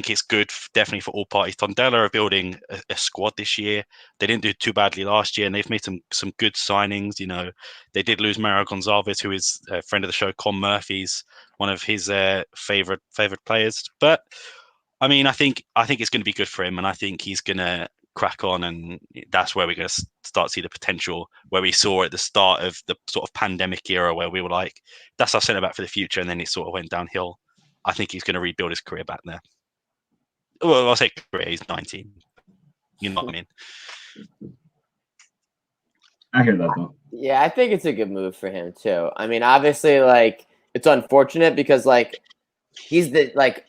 C: it's good definitely for all parties. Tondela are building a squad this year. They didn't do too badly last year, and they've made some good signings. You know, they did lose Mario Gonzalez, who is a friend of the show, Con Murphy's one of his favorite players. But I mean, I think it's going to be good for him, and I think he's going to crack on, and that's where we're going to start to see the potential where we saw at the start of the sort of pandemic era, where we were like, that's our centre back for the future, and then it sort of went downhill. I think he's going to rebuild his career back there. Well, I'll say career. He's 19. You know what I mean?
A: I hear that though.
B: Yeah, I think it's a good move for him too. I mean, obviously, like it's unfortunate because like he's the like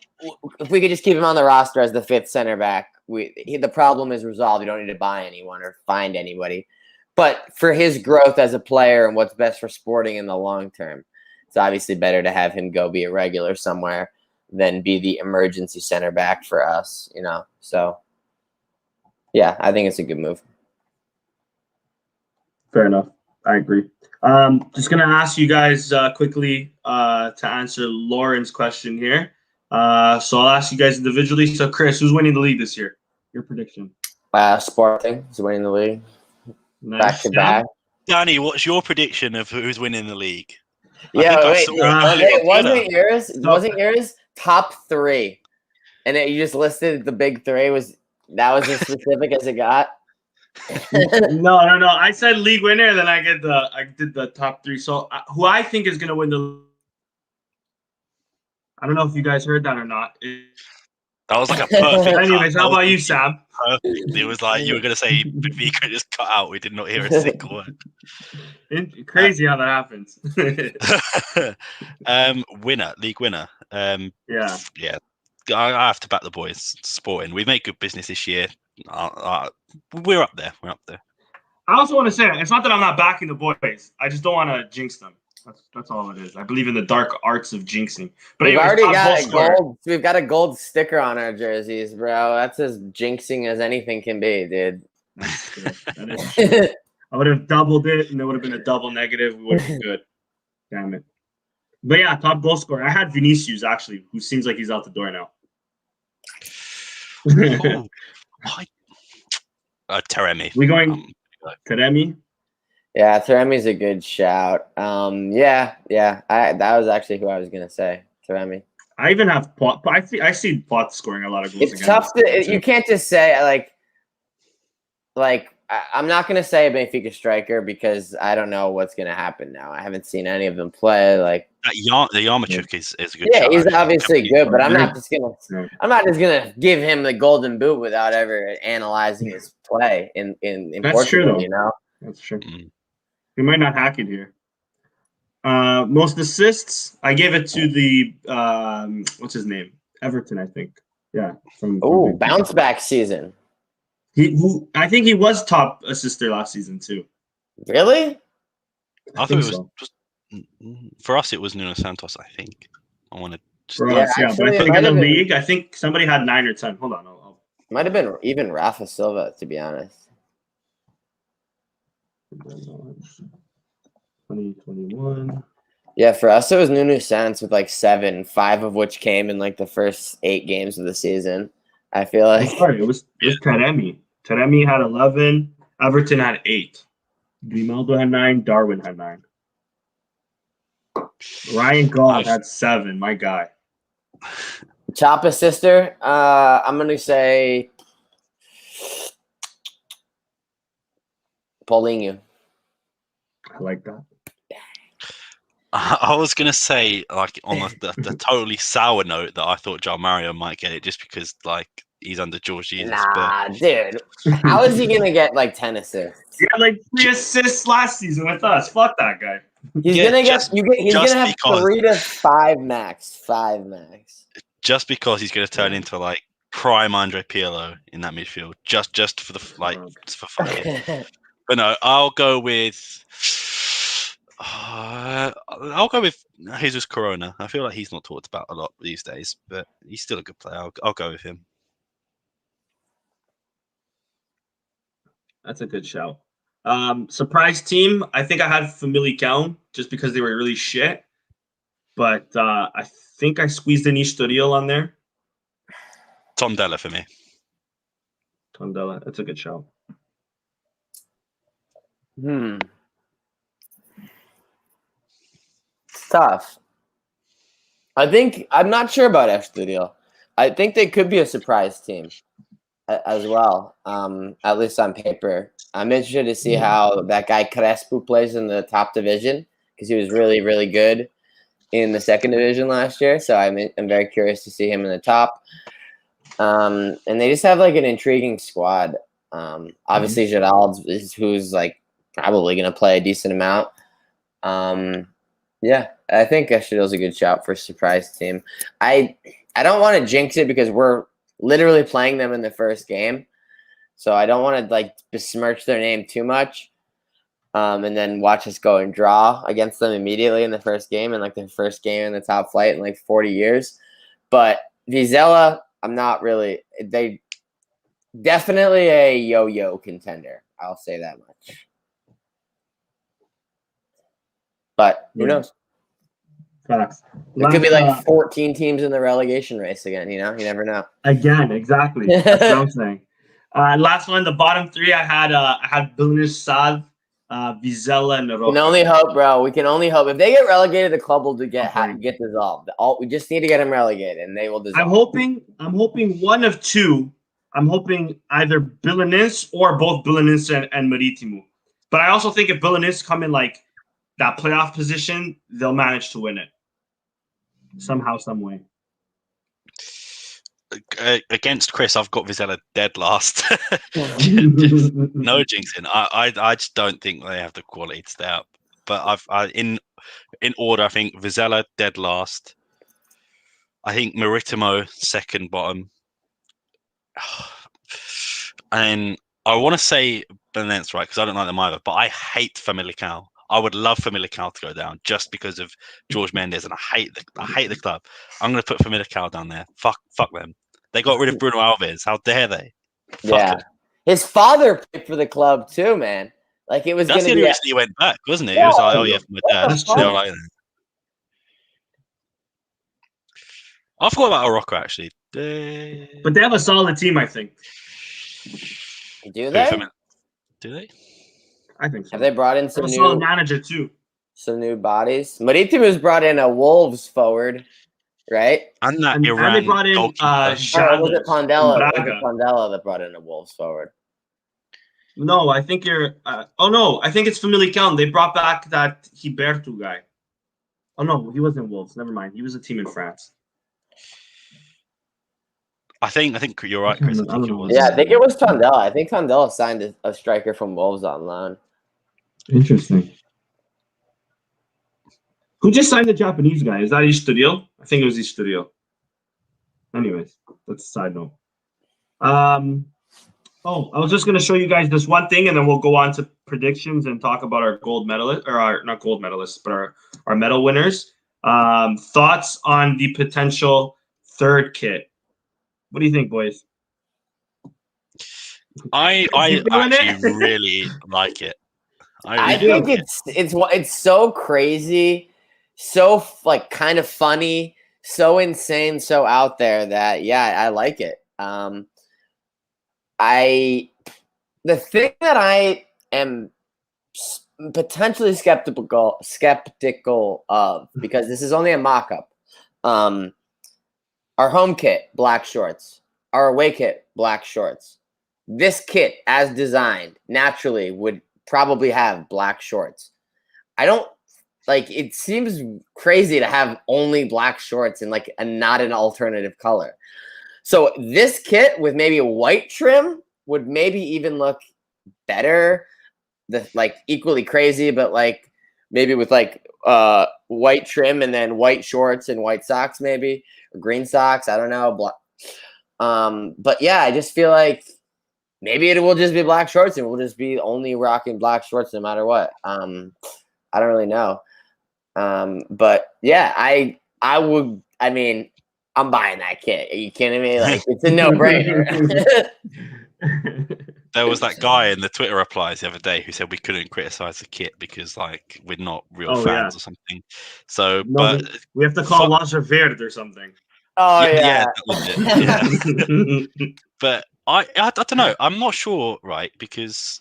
B: if we could just keep him on the roster as the 5th center back, the problem is resolved. You don't need to buy anyone or find anybody. But for his growth as a player and what's best for Sporting in the long term, it's obviously better to have him go be a regular somewhere than be the emergency center back for us, you know. So yeah, I think it's a good move.
A: Fair enough. I agree. Just gonna ask you guys quickly to answer Lauren's question here. So I'll ask you guys individually. So Chris, who's winning the league this year? Your prediction?
B: Sporting is winning the league.
A: Nice.
B: Back to back.
C: Danny, what's your prediction of who's winning the league?
B: Yeah, wait.
C: It
B: wasn't yours? Wasn't yours top 3? And you just listed the big 3. That was as specific as it got?
A: No. I said league winner, then I did the top 3. So who I think is gonna win the? I don't know if you guys heard that or not.
C: That was like a perfect.
A: Anyways, how about you, Sam?
C: Perfect. It was like you were going to say Benfica just cut out. We did not hear a single word.
A: Crazy how that happens.
C: League winner.
A: Yeah.
C: I have to back the boys. Sporting. We made good business this year. We're up there.
A: I also want to say it's not that I'm not backing the boys. I just don't want to jinx them. That's all it is. I believe in the dark arts of jinxing. But
B: we've already got
A: a gold.
B: We've got a gold sticker on our jerseys, bro. That's as jinxing as anything can be, dude.
A: I would have doubled it, and it would have been a double negative. We would have been good. Damn it. But yeah, top goal scorer. I had Vinicius actually, who seems like he's out the door now.
C: Taremi.
A: We going Taremi?
B: Yeah, Taremi's a good shout. Yeah. That was actually who I was gonna say. Taremi.
A: I even have Plot. I see Plot scoring a lot of goals.
B: It's tough you can't just say I'm not gonna say a Benfica striker because I don't know what's gonna happen now. I haven't seen any of them play. Like
C: the Yarmachuk is a good.
B: Yeah, he's obviously good, but I'm not just gonna give him the golden boot without ever analyzing his play in
A: That's
B: Portugal.
A: True, though.
B: You know,
A: that's true. We might not hack it here. Most assists, I gave it to the what's his name? Everton, I think. Yeah. From
B: bounce back season.
A: I think he was top assister last season too.
B: Really?
C: I thought it was for us. It was Nuno Santos. I think. I want to.
A: For us, yeah. But I think in the league, I think somebody had 9 or 10. Hold on.
B: Might have been even Rafa Silva, to be honest.
A: 2021.
B: Yeah, for us it was Nuno Santos with like 7, 5 of which came in like the first 8 games of the season. I feel like
A: it was Taremi. Taremi had 11. Everton had 8. Grimaldo had 9. Darwin had 9. Ryan Gauld had 7. My guy.
B: Chapa sister. I'm gonna say Paulinho.
A: I like that.
C: I was gonna say, like, on the totally sour note, that I thought João Mario might get it just because, like, he's under George Jesus.
B: Nah, dude, how is he gonna get like 10 assists?
A: He had like 3 assists last season with us. Fuck that guy.
B: He's gonna have 3 to 5 max. 5 max.
C: Just because he's gonna turn into like prime Andre Pirlo in that midfield, just for the just for fun. But no, I'll go with Jesus Corona. I feel like he's not talked about a lot these days, but he's still a good player. I'll go with him.
A: That's a good shout. Surprise team. I think I had Famalicão just because they were really shit. But I think I squeezed an Estoril on there.
C: Tondela for me.
A: Tondela. That's a good shout.
B: It's tough. I'm not sure about Estoril. I think they could be a surprise team as well, at least on paper. I'm interested to see how that guy Crespo plays in the top division because he was really, really good in the second division last year. So I'm very curious to see him in the top. And they just have like an intriguing squad. Obviously, Gerald is who's like probably going to play a decent amount. Yeah, I think Estrel's a good shout for a surprise team. I don't want to jinx it because we're literally playing them in the first game, so I don't want to like besmirch their name too much. And then watch us go and draw against them immediately in the first game, and like the first game in the top flight in like 40 years. But Vizela, I'm not really. They definitely a yo-yo contender. I'll say that much. But who knows?
A: Facts.
B: It could be like 14 teams in the relegation race again. You know, you never know.
A: Again, exactly. That's what I'm saying. Last one, the bottom three, I had Belenenses, Sad, Vizela, and Roca.
B: We can only hope, bro. We can only hope. If they get relegated, the club will get dissolved. We just need to get them relegated, and they will dissolve.
A: I'm hoping one of two. I'm hoping either Belenenses or both Belenenses and Marítimo. But I also think if Belenenses come in like that playoff position, they'll manage to win it somehow, some way.
C: Against Chris, I've got Vizela dead last. No jinxing. I just don't think they have the quality to stay up. But in order, I think Vizela dead last. I think Marítimo second bottom. And I want to say Belenenses, right, because I don't like them either. But I hate Famalicão. I would love Famalicão to go down just because of George Mendes, and I hate the club. I'm going to put Famalicão down there. Fuck them. They got rid of Bruno Alves. How dare they? Fuck it.
B: His father played for the club too, man. Like it was.
C: That's the only reason he went back, wasn't it? He was like, "Oh yeah, for my dad." I forgot about Morocco actually.
A: But they have a solid team, I think.
B: Do they?
C: Do they?
A: I think so.
B: Have they brought in some new
A: solid manager too?
B: Some new bodies. Marítimo's brought in a Wolves forward, right?
C: And
A: they brought in
B: was it Pondella? Was it Pondella that brought in a Wolves forward?
A: No, I think you're. I think it's Famalicão. They brought back that Hiberto guy. Oh no, he wasn't Wolves. Never mind. He was a team in France.
C: I think you're right, Chris. I think it was.
B: Yeah, I think it was Tondela. I think Tondela signed a striker from Wolves on loan.
A: Interesting. Who just signed the Japanese guy? Is that Studio? I think it was Studio. Anyways, that's a side note. I was just going to show you guys this one thing, and then we'll go on to predictions and talk about our gold medalists, or our not gold medalists, but our medal winners. Thoughts on the potential third kit? What do you think, boys?
C: I actually really like it.
B: I think it's so crazy, so like kind of funny, so insane, so out there that I like it. The thing that I am potentially skeptical of, because this is only a mock-up. Our home kit, black shorts. Our away kit, black shorts. This kit, as designed, naturally would probably have black shorts. I don't like. It seems crazy to have only black shorts and like not an alternative color. So this kit with maybe a white trim would maybe even look better. Like equally crazy, but like maybe with like white trim and then white shorts and white socks, maybe or green socks. I don't know. But yeah, I just feel like maybe it will just be black shorts and we'll just be only rocking black shorts no matter what. I don't really know. But yeah, I would. I mean, I'm buying that kit. Are you kidding me? Like it's a no-brainer.
C: There was that guy in the Twitter replies the other day who said we couldn't criticize the kit because like we're not real fans or something. So, no, but
A: we have to call Laser Verde or something.
B: Oh yeah,
C: that was it. Yeah. But I don't know. I'm not sure, right? Because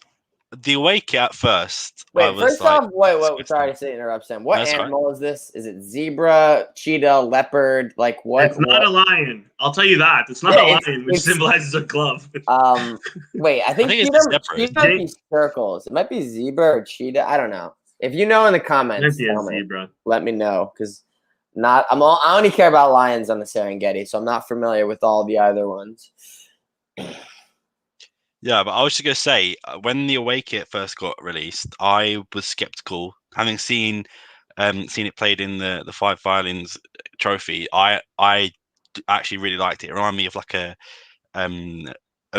C: the away kit at first.
B: Wait, sorry to interrupt, Sam. What animal is this? Is it zebra, cheetah, leopard? Like what?
A: It's not a lion. I'll tell you that. It's not a lion, which symbolizes a glove.
B: Wait, I think cheetah might be circles. It might be zebra or cheetah. I don't know. If you know in the comments, let me know because I only care about lions on the Serengeti, so I'm not familiar with all the other ones.
C: Yeah, but I was just gonna say, when the away kit first got released, I was skeptical. Having seen it played in the Five Violins trophy, I actually really liked it. It reminded me of like a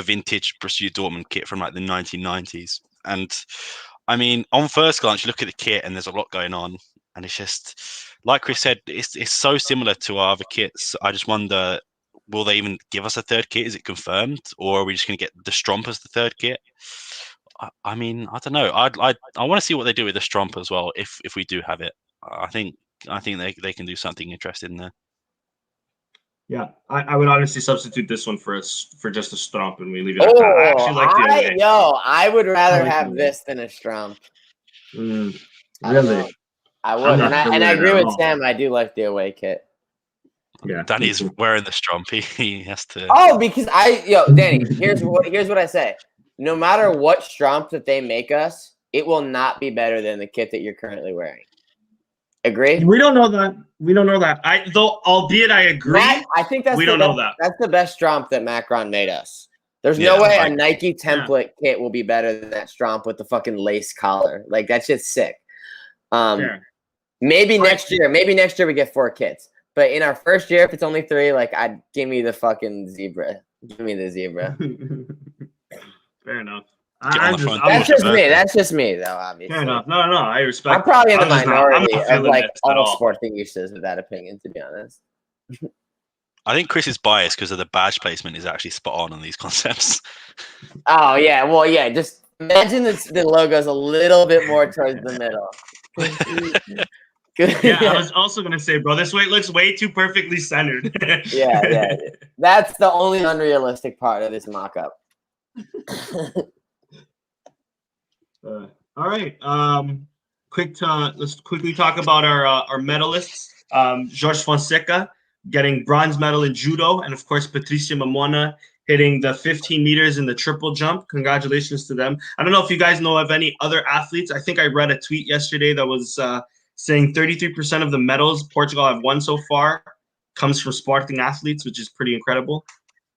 C: vintage Borussia Dortmund kit from like the 1990s. And I mean, on first glance, you look at the kit and there's a lot going on, and it's just like Chris said, it's so similar to our other kits. I just wonder, will they even give us a third kit? Is it confirmed, or are we just going to get the Stromp as the third kit? I mean, I don't know. I want to see what they do with the Stromp as well. If we do have it, I think they can do something interesting there.
A: Yeah, I would honestly substitute this one for just a Stromp, and we leave it at that. I actually like the away.
B: I would rather
A: like
B: have this than a Stromp.
A: Really?
B: I would, and I agree with Sam. I do like the away kit.
A: Yeah,
C: Danny's wearing the Stromp. He has to.
B: Oh, because Danny. Here's what I say. No matter what Stromp that they make us, it will not be better than the kit that you're currently wearing. Agree?
A: We don't know that. Albeit I agree.
B: I think that's
A: know that.
B: That's the best Stromp that Macron made us. There's no way a Nike template kit will be better than that Stromp with the fucking lace collar. Like, that shit's sick. Maybe next year we get 4 kits. But in our first year, if it's only 3, like, I'd give me the fucking zebra. Give me the zebra.
A: Fair enough.
B: That's just me, though, obviously.
A: Fair enough. No, I respect.
B: I'm probably in the minority of like all Sportingistas with that opinion, to be honest.
C: I think Chris is biased because of the badge placement is actually spot on these concepts.
B: Oh yeah, well yeah. Just imagine the logo's a little bit more towards the middle.
A: Yeah, I was also gonna say, bro, this way looks way too perfectly centered.
B: yeah. That's the only unrealistic part of this mock-up.
A: All right. Let's quickly talk about our medalists. Jorge Fonseca getting bronze medal in judo, and of course Patricia Mamona hitting the 15 meters in the triple jump. Congratulations to them. I don't know if you guys know of any other athletes. I think I read a tweet yesterday that was saying 33% of the medals Portugal have won so far comes from Sporting athletes, which is pretty incredible.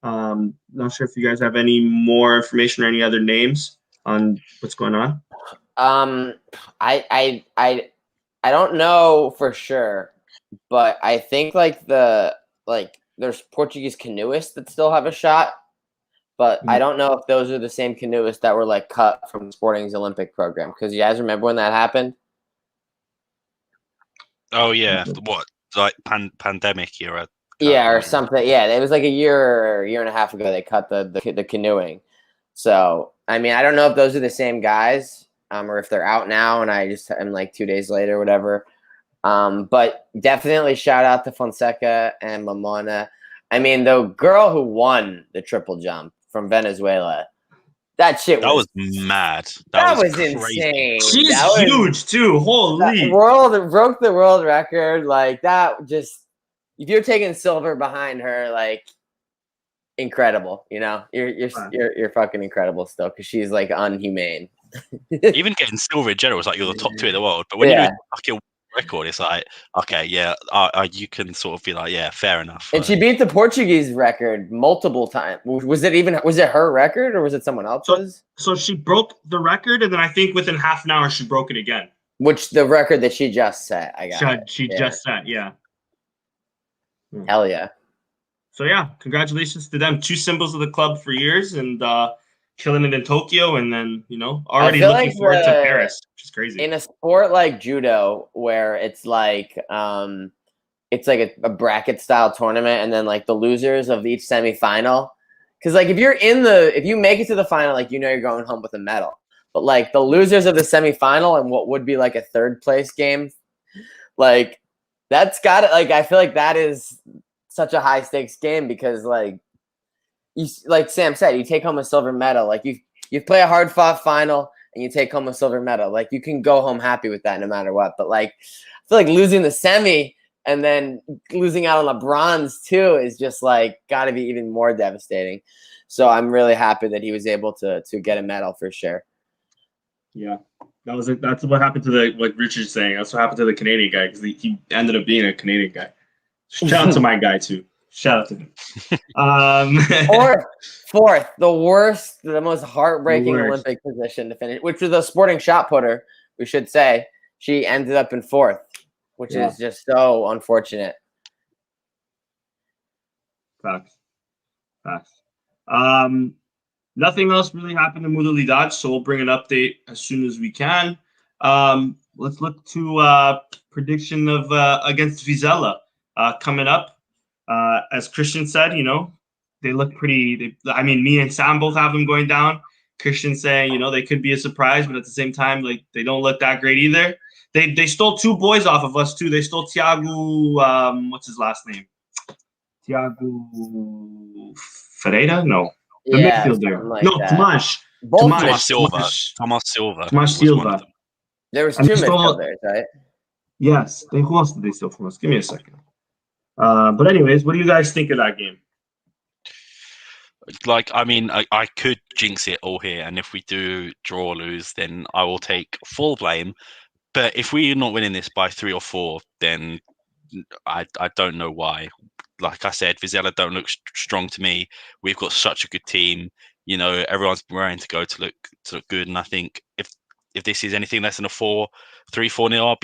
A: Not sure if you guys have any more information or any other names on what's going on.
B: I don't know for sure, but I think there's Portuguese canoeists that still have a shot, but I don't know if those are the same canoeists that were like cut from Sporting's Olympic program. Because you guys remember when that happened?
C: Oh yeah, what, like pandemic era?
B: Yeah, or something. Yeah, it was like a year and a half ago they cut the canoeing. So I mean, I don't know if those are the same guys, or if they're out now and I just am like 2 days later or whatever. But definitely shout out to Fonseca and Mamona. I mean, the girl who won the triple jump from Venezuela, that shit was
C: mad.
B: That was insane.
A: She's huge too. Holy.
B: Broke the world record. Like that just, if you're taking silver behind her, like incredible, you know, you're fucking incredible still, because she's like unhumane.
C: Even getting silver in general is like you're the top 2 in the world, but when you do like a record, it's like, okay, yeah, you can sort of be like, yeah, fair enough.
B: And she beat the Portuguese record multiple times. Was it her record or was it someone else's?
A: So she broke the record, and then I think within half an hour she broke it again.
B: Which the record that she just set,
A: She just set, yeah.
B: Hell yeah.
A: So yeah, congratulations to them. 2 symbols of the club for years, and killing it in Tokyo, and then already looking forward to Paris, which is crazy.
B: In a sport like judo, where it's like a bracket style tournament, and then like the losers of each semifinal, because like if you make it to the final, like you're going home with a medal, but like the losers of the semifinal and what would be like a 3rd place game, like that's got it. Like I feel like that is such a high stakes game, because like Sam said, you take home a silver medal. Like you play a hard fought final and you take home a silver medal. Like you can go home happy with that no matter what. But like I feel like losing the semi and then losing out on the bronze too is just like got to be even more devastating. So I'm really happy that he was able to get a medal for sure.
A: Yeah, that's what happened to what Richard's saying. That's what happened to the Canadian guy, because he ended up being a Canadian guy. Shout out to my guy too. Shout out to him.
B: Fourth, the worst, the most heartbreaking
A: Worst.
B: Olympic position to finish, which was a sporting shot putter, we should say. She ended up in fourth, which is just so unfortunate.
A: Facts. Nothing else really happened in Modalidad, so we'll bring an update as soon as we can. Let's look to prediction of against Vizela coming up. As Christian said, they look pretty. Me and Sam both have them going down. Christian saying, they could be a surprise, but at the same time, like they don't look that great either. They stole two boys off of us too. They stole Thiago. What's his last name? Thiago Ferreira? No. The midfielder.
B: Like
A: Tomas.
C: Tomas Silva.
A: Tomas Silva.
B: There was two midfielders, right?
A: Yes. Who else did they steal from us? Give me a second. But anyways, what do you guys think of that game?
C: I could jinx it all here, and if we do draw or lose, then I will take full blame. But if we're not winning this by 3 or 4, then I don't know why. Like I said, Vizela don't look strong to me. We've got such a good team. Everyone's raring to go to look good. And I think if this is anything less than a 3-4 nil, I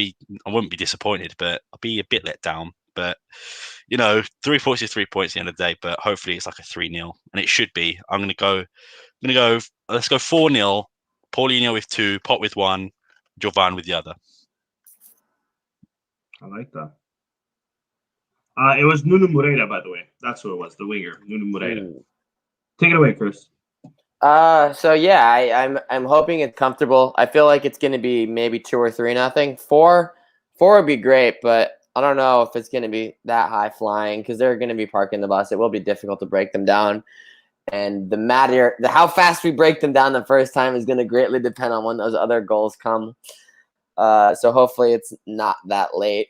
C: wouldn't be disappointed, but I'll be a bit let down. But 3 points is 3 points at the end of the day. But hopefully it's like a 3-0, and it should be. I'm gonna go. Let's go 4-0. Paulinho with 2, Pot with 1, Jovan with the other.
A: I like that. It was Nuno Moreira, by the way. That's who it was, the winger, Nuno Moreira. Take it away, Chris.
B: I'm hoping it's comfortable. I feel like it's going to be maybe 2 or 3-0. 4 would be great, but I don't know if it's going to be that high flying because they're going to be parking the bus. It will be difficult to break them down, and how fast we break them down the first time is going to greatly depend on when those other goals come. So hopefully it's not that late.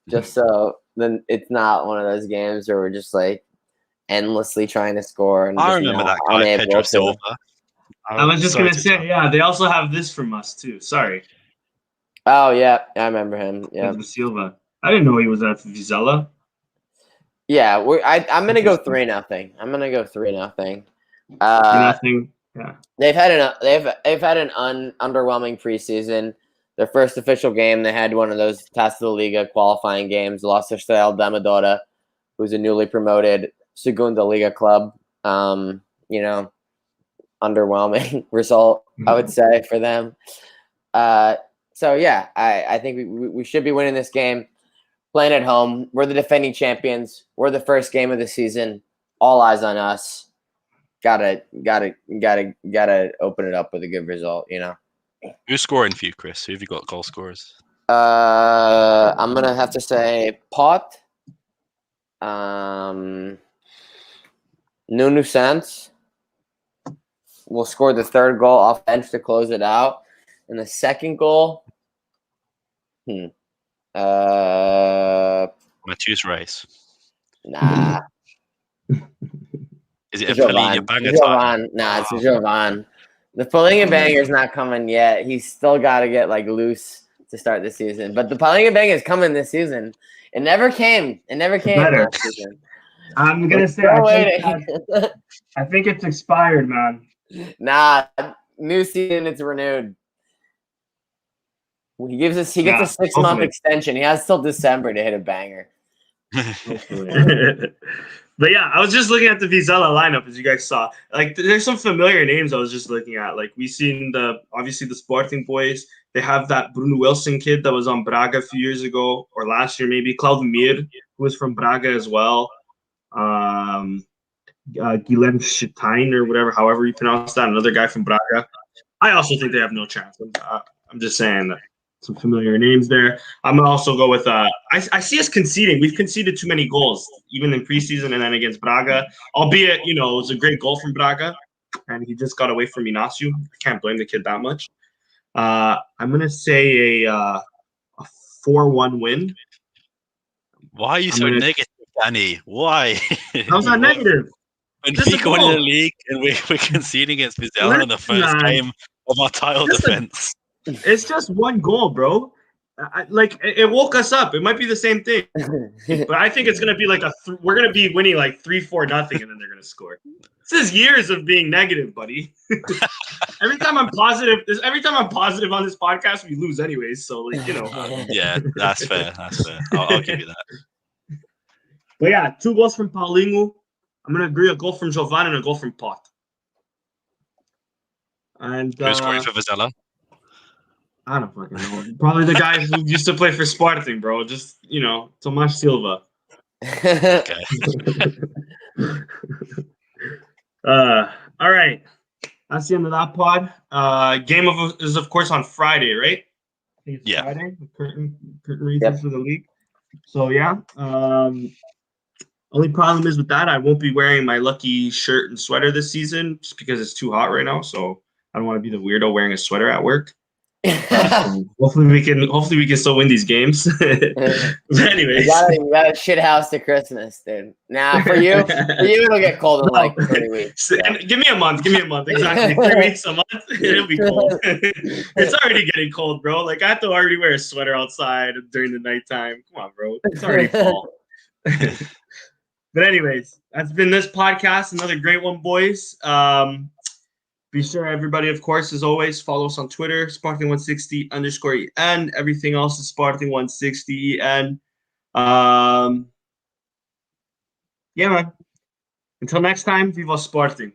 B: Just so then it's not one of those games where we're just like endlessly trying to score. And
C: I remember that guy, Pedro Silva.
A: I was just going to say, they also have this from us too. Sorry.
B: Oh, yeah. I remember him. Yeah.
A: Pedro Silva. I didn't know he was at Vizela.
B: Yeah. I'm going to go 3-0. I'm going to go 3-0.
A: 3-0. Yeah.
B: They've had an underwhelming preseason. Their first official game, they had one of those Taça da Liga qualifying games. Lost to Estrela da Amadora, who's a newly promoted Segunda Liga club. Underwhelming result, I would say, for them. I think we should be winning this game. Playing at home, we're the defending champions. We're the first game of the season. All eyes on us. Gotta open it up with a good result.
C: Who's scoring for you, Chris? Who have you got goal scorers?
B: I'm gonna have to say Pot, Nuno Santos will score the third goal off bench to close it out, and the second goal,
C: Matthews Reis.
B: Nah.
C: Is it a Paulinho banger time?
B: Nah, it's a Jovan. The Paulinho banger is not coming yet. He's still got to get loose to start the season. But the Paulinho banger is coming this season. It never came. Last season.
A: I'm gonna say I think it's expired, man.
B: Nah, new season it's renewed. He gets a 6-month extension. He has till December to hit a banger.
A: But yeah, I was just looking at the Vizela lineup, as you guys saw. There's some familiar names I was just looking at. We've seen obviously the Sporting boys. They have that Bruno Wilson kid that was on Braga a few years ago, or last year maybe. Claudemir, who was from Braga as well. Guilherme Schetain or whatever, however you pronounce that, another guy from Braga. I also think they have no chance. I'm just saying that. Some familiar names there. I'm gonna also go with I see us conceding. We've conceded too many goals, even in preseason and then against Braga. Albeit, it was a great goal from Braga, and he just got away from Inacio. I can't blame the kid that much. I'm gonna say a 4-1 win.
C: Why are you so negative, Danny? Why?
A: How's that negative?
C: When we go in the league and we're conceding against Vizela in the first game of our title defense.
A: It's just one goal, bro. it woke us up. It might be the same thing, but I think it's gonna be like we're gonna be winning like 3-4 nothing, and then they're gonna score. This is years of being negative, buddy. Every time I'm positive on this podcast, we lose anyways. So like
C: Yeah, that's fair. That's fair. I'll give you that.
A: But yeah, 2 goals from Paulinho. I'm gonna agree. A goal from Jovan and a goal from Pot. And
C: Who's scoring for Vizela?
A: I don't fucking know. Probably the guys who used to play for Sporting, bro. Just Tomas Silva.
C: Okay.
A: All right. That's the end of that pod. Game is of course on Friday, right? I think it's Friday. The curtain reasons for the league. So yeah. Only problem is with that, I won't be wearing my lucky shirt and sweater this season just because it's too hot right now. So I don't want to be the weirdo wearing a sweater at work. Hopefully we can still win these games. But anyways,
B: you got a shit house to Christmas, dude. Nah, for you it'll get cold in like 3 weeks.
A: So, give me a month. Exactly 3 weeks, a month. It'll be cold. It's already getting cold, bro. Like I have to already wear a sweater outside during the nighttime. Come on, bro. It's already fall. But anyways, that's been this podcast. Another great one, boys. Be sure everybody, of course, as always, follow us on Twitter, Sporting160_EN. Everything else is Sporting160EN. Yeah, man. Until next time, Viva Sporting.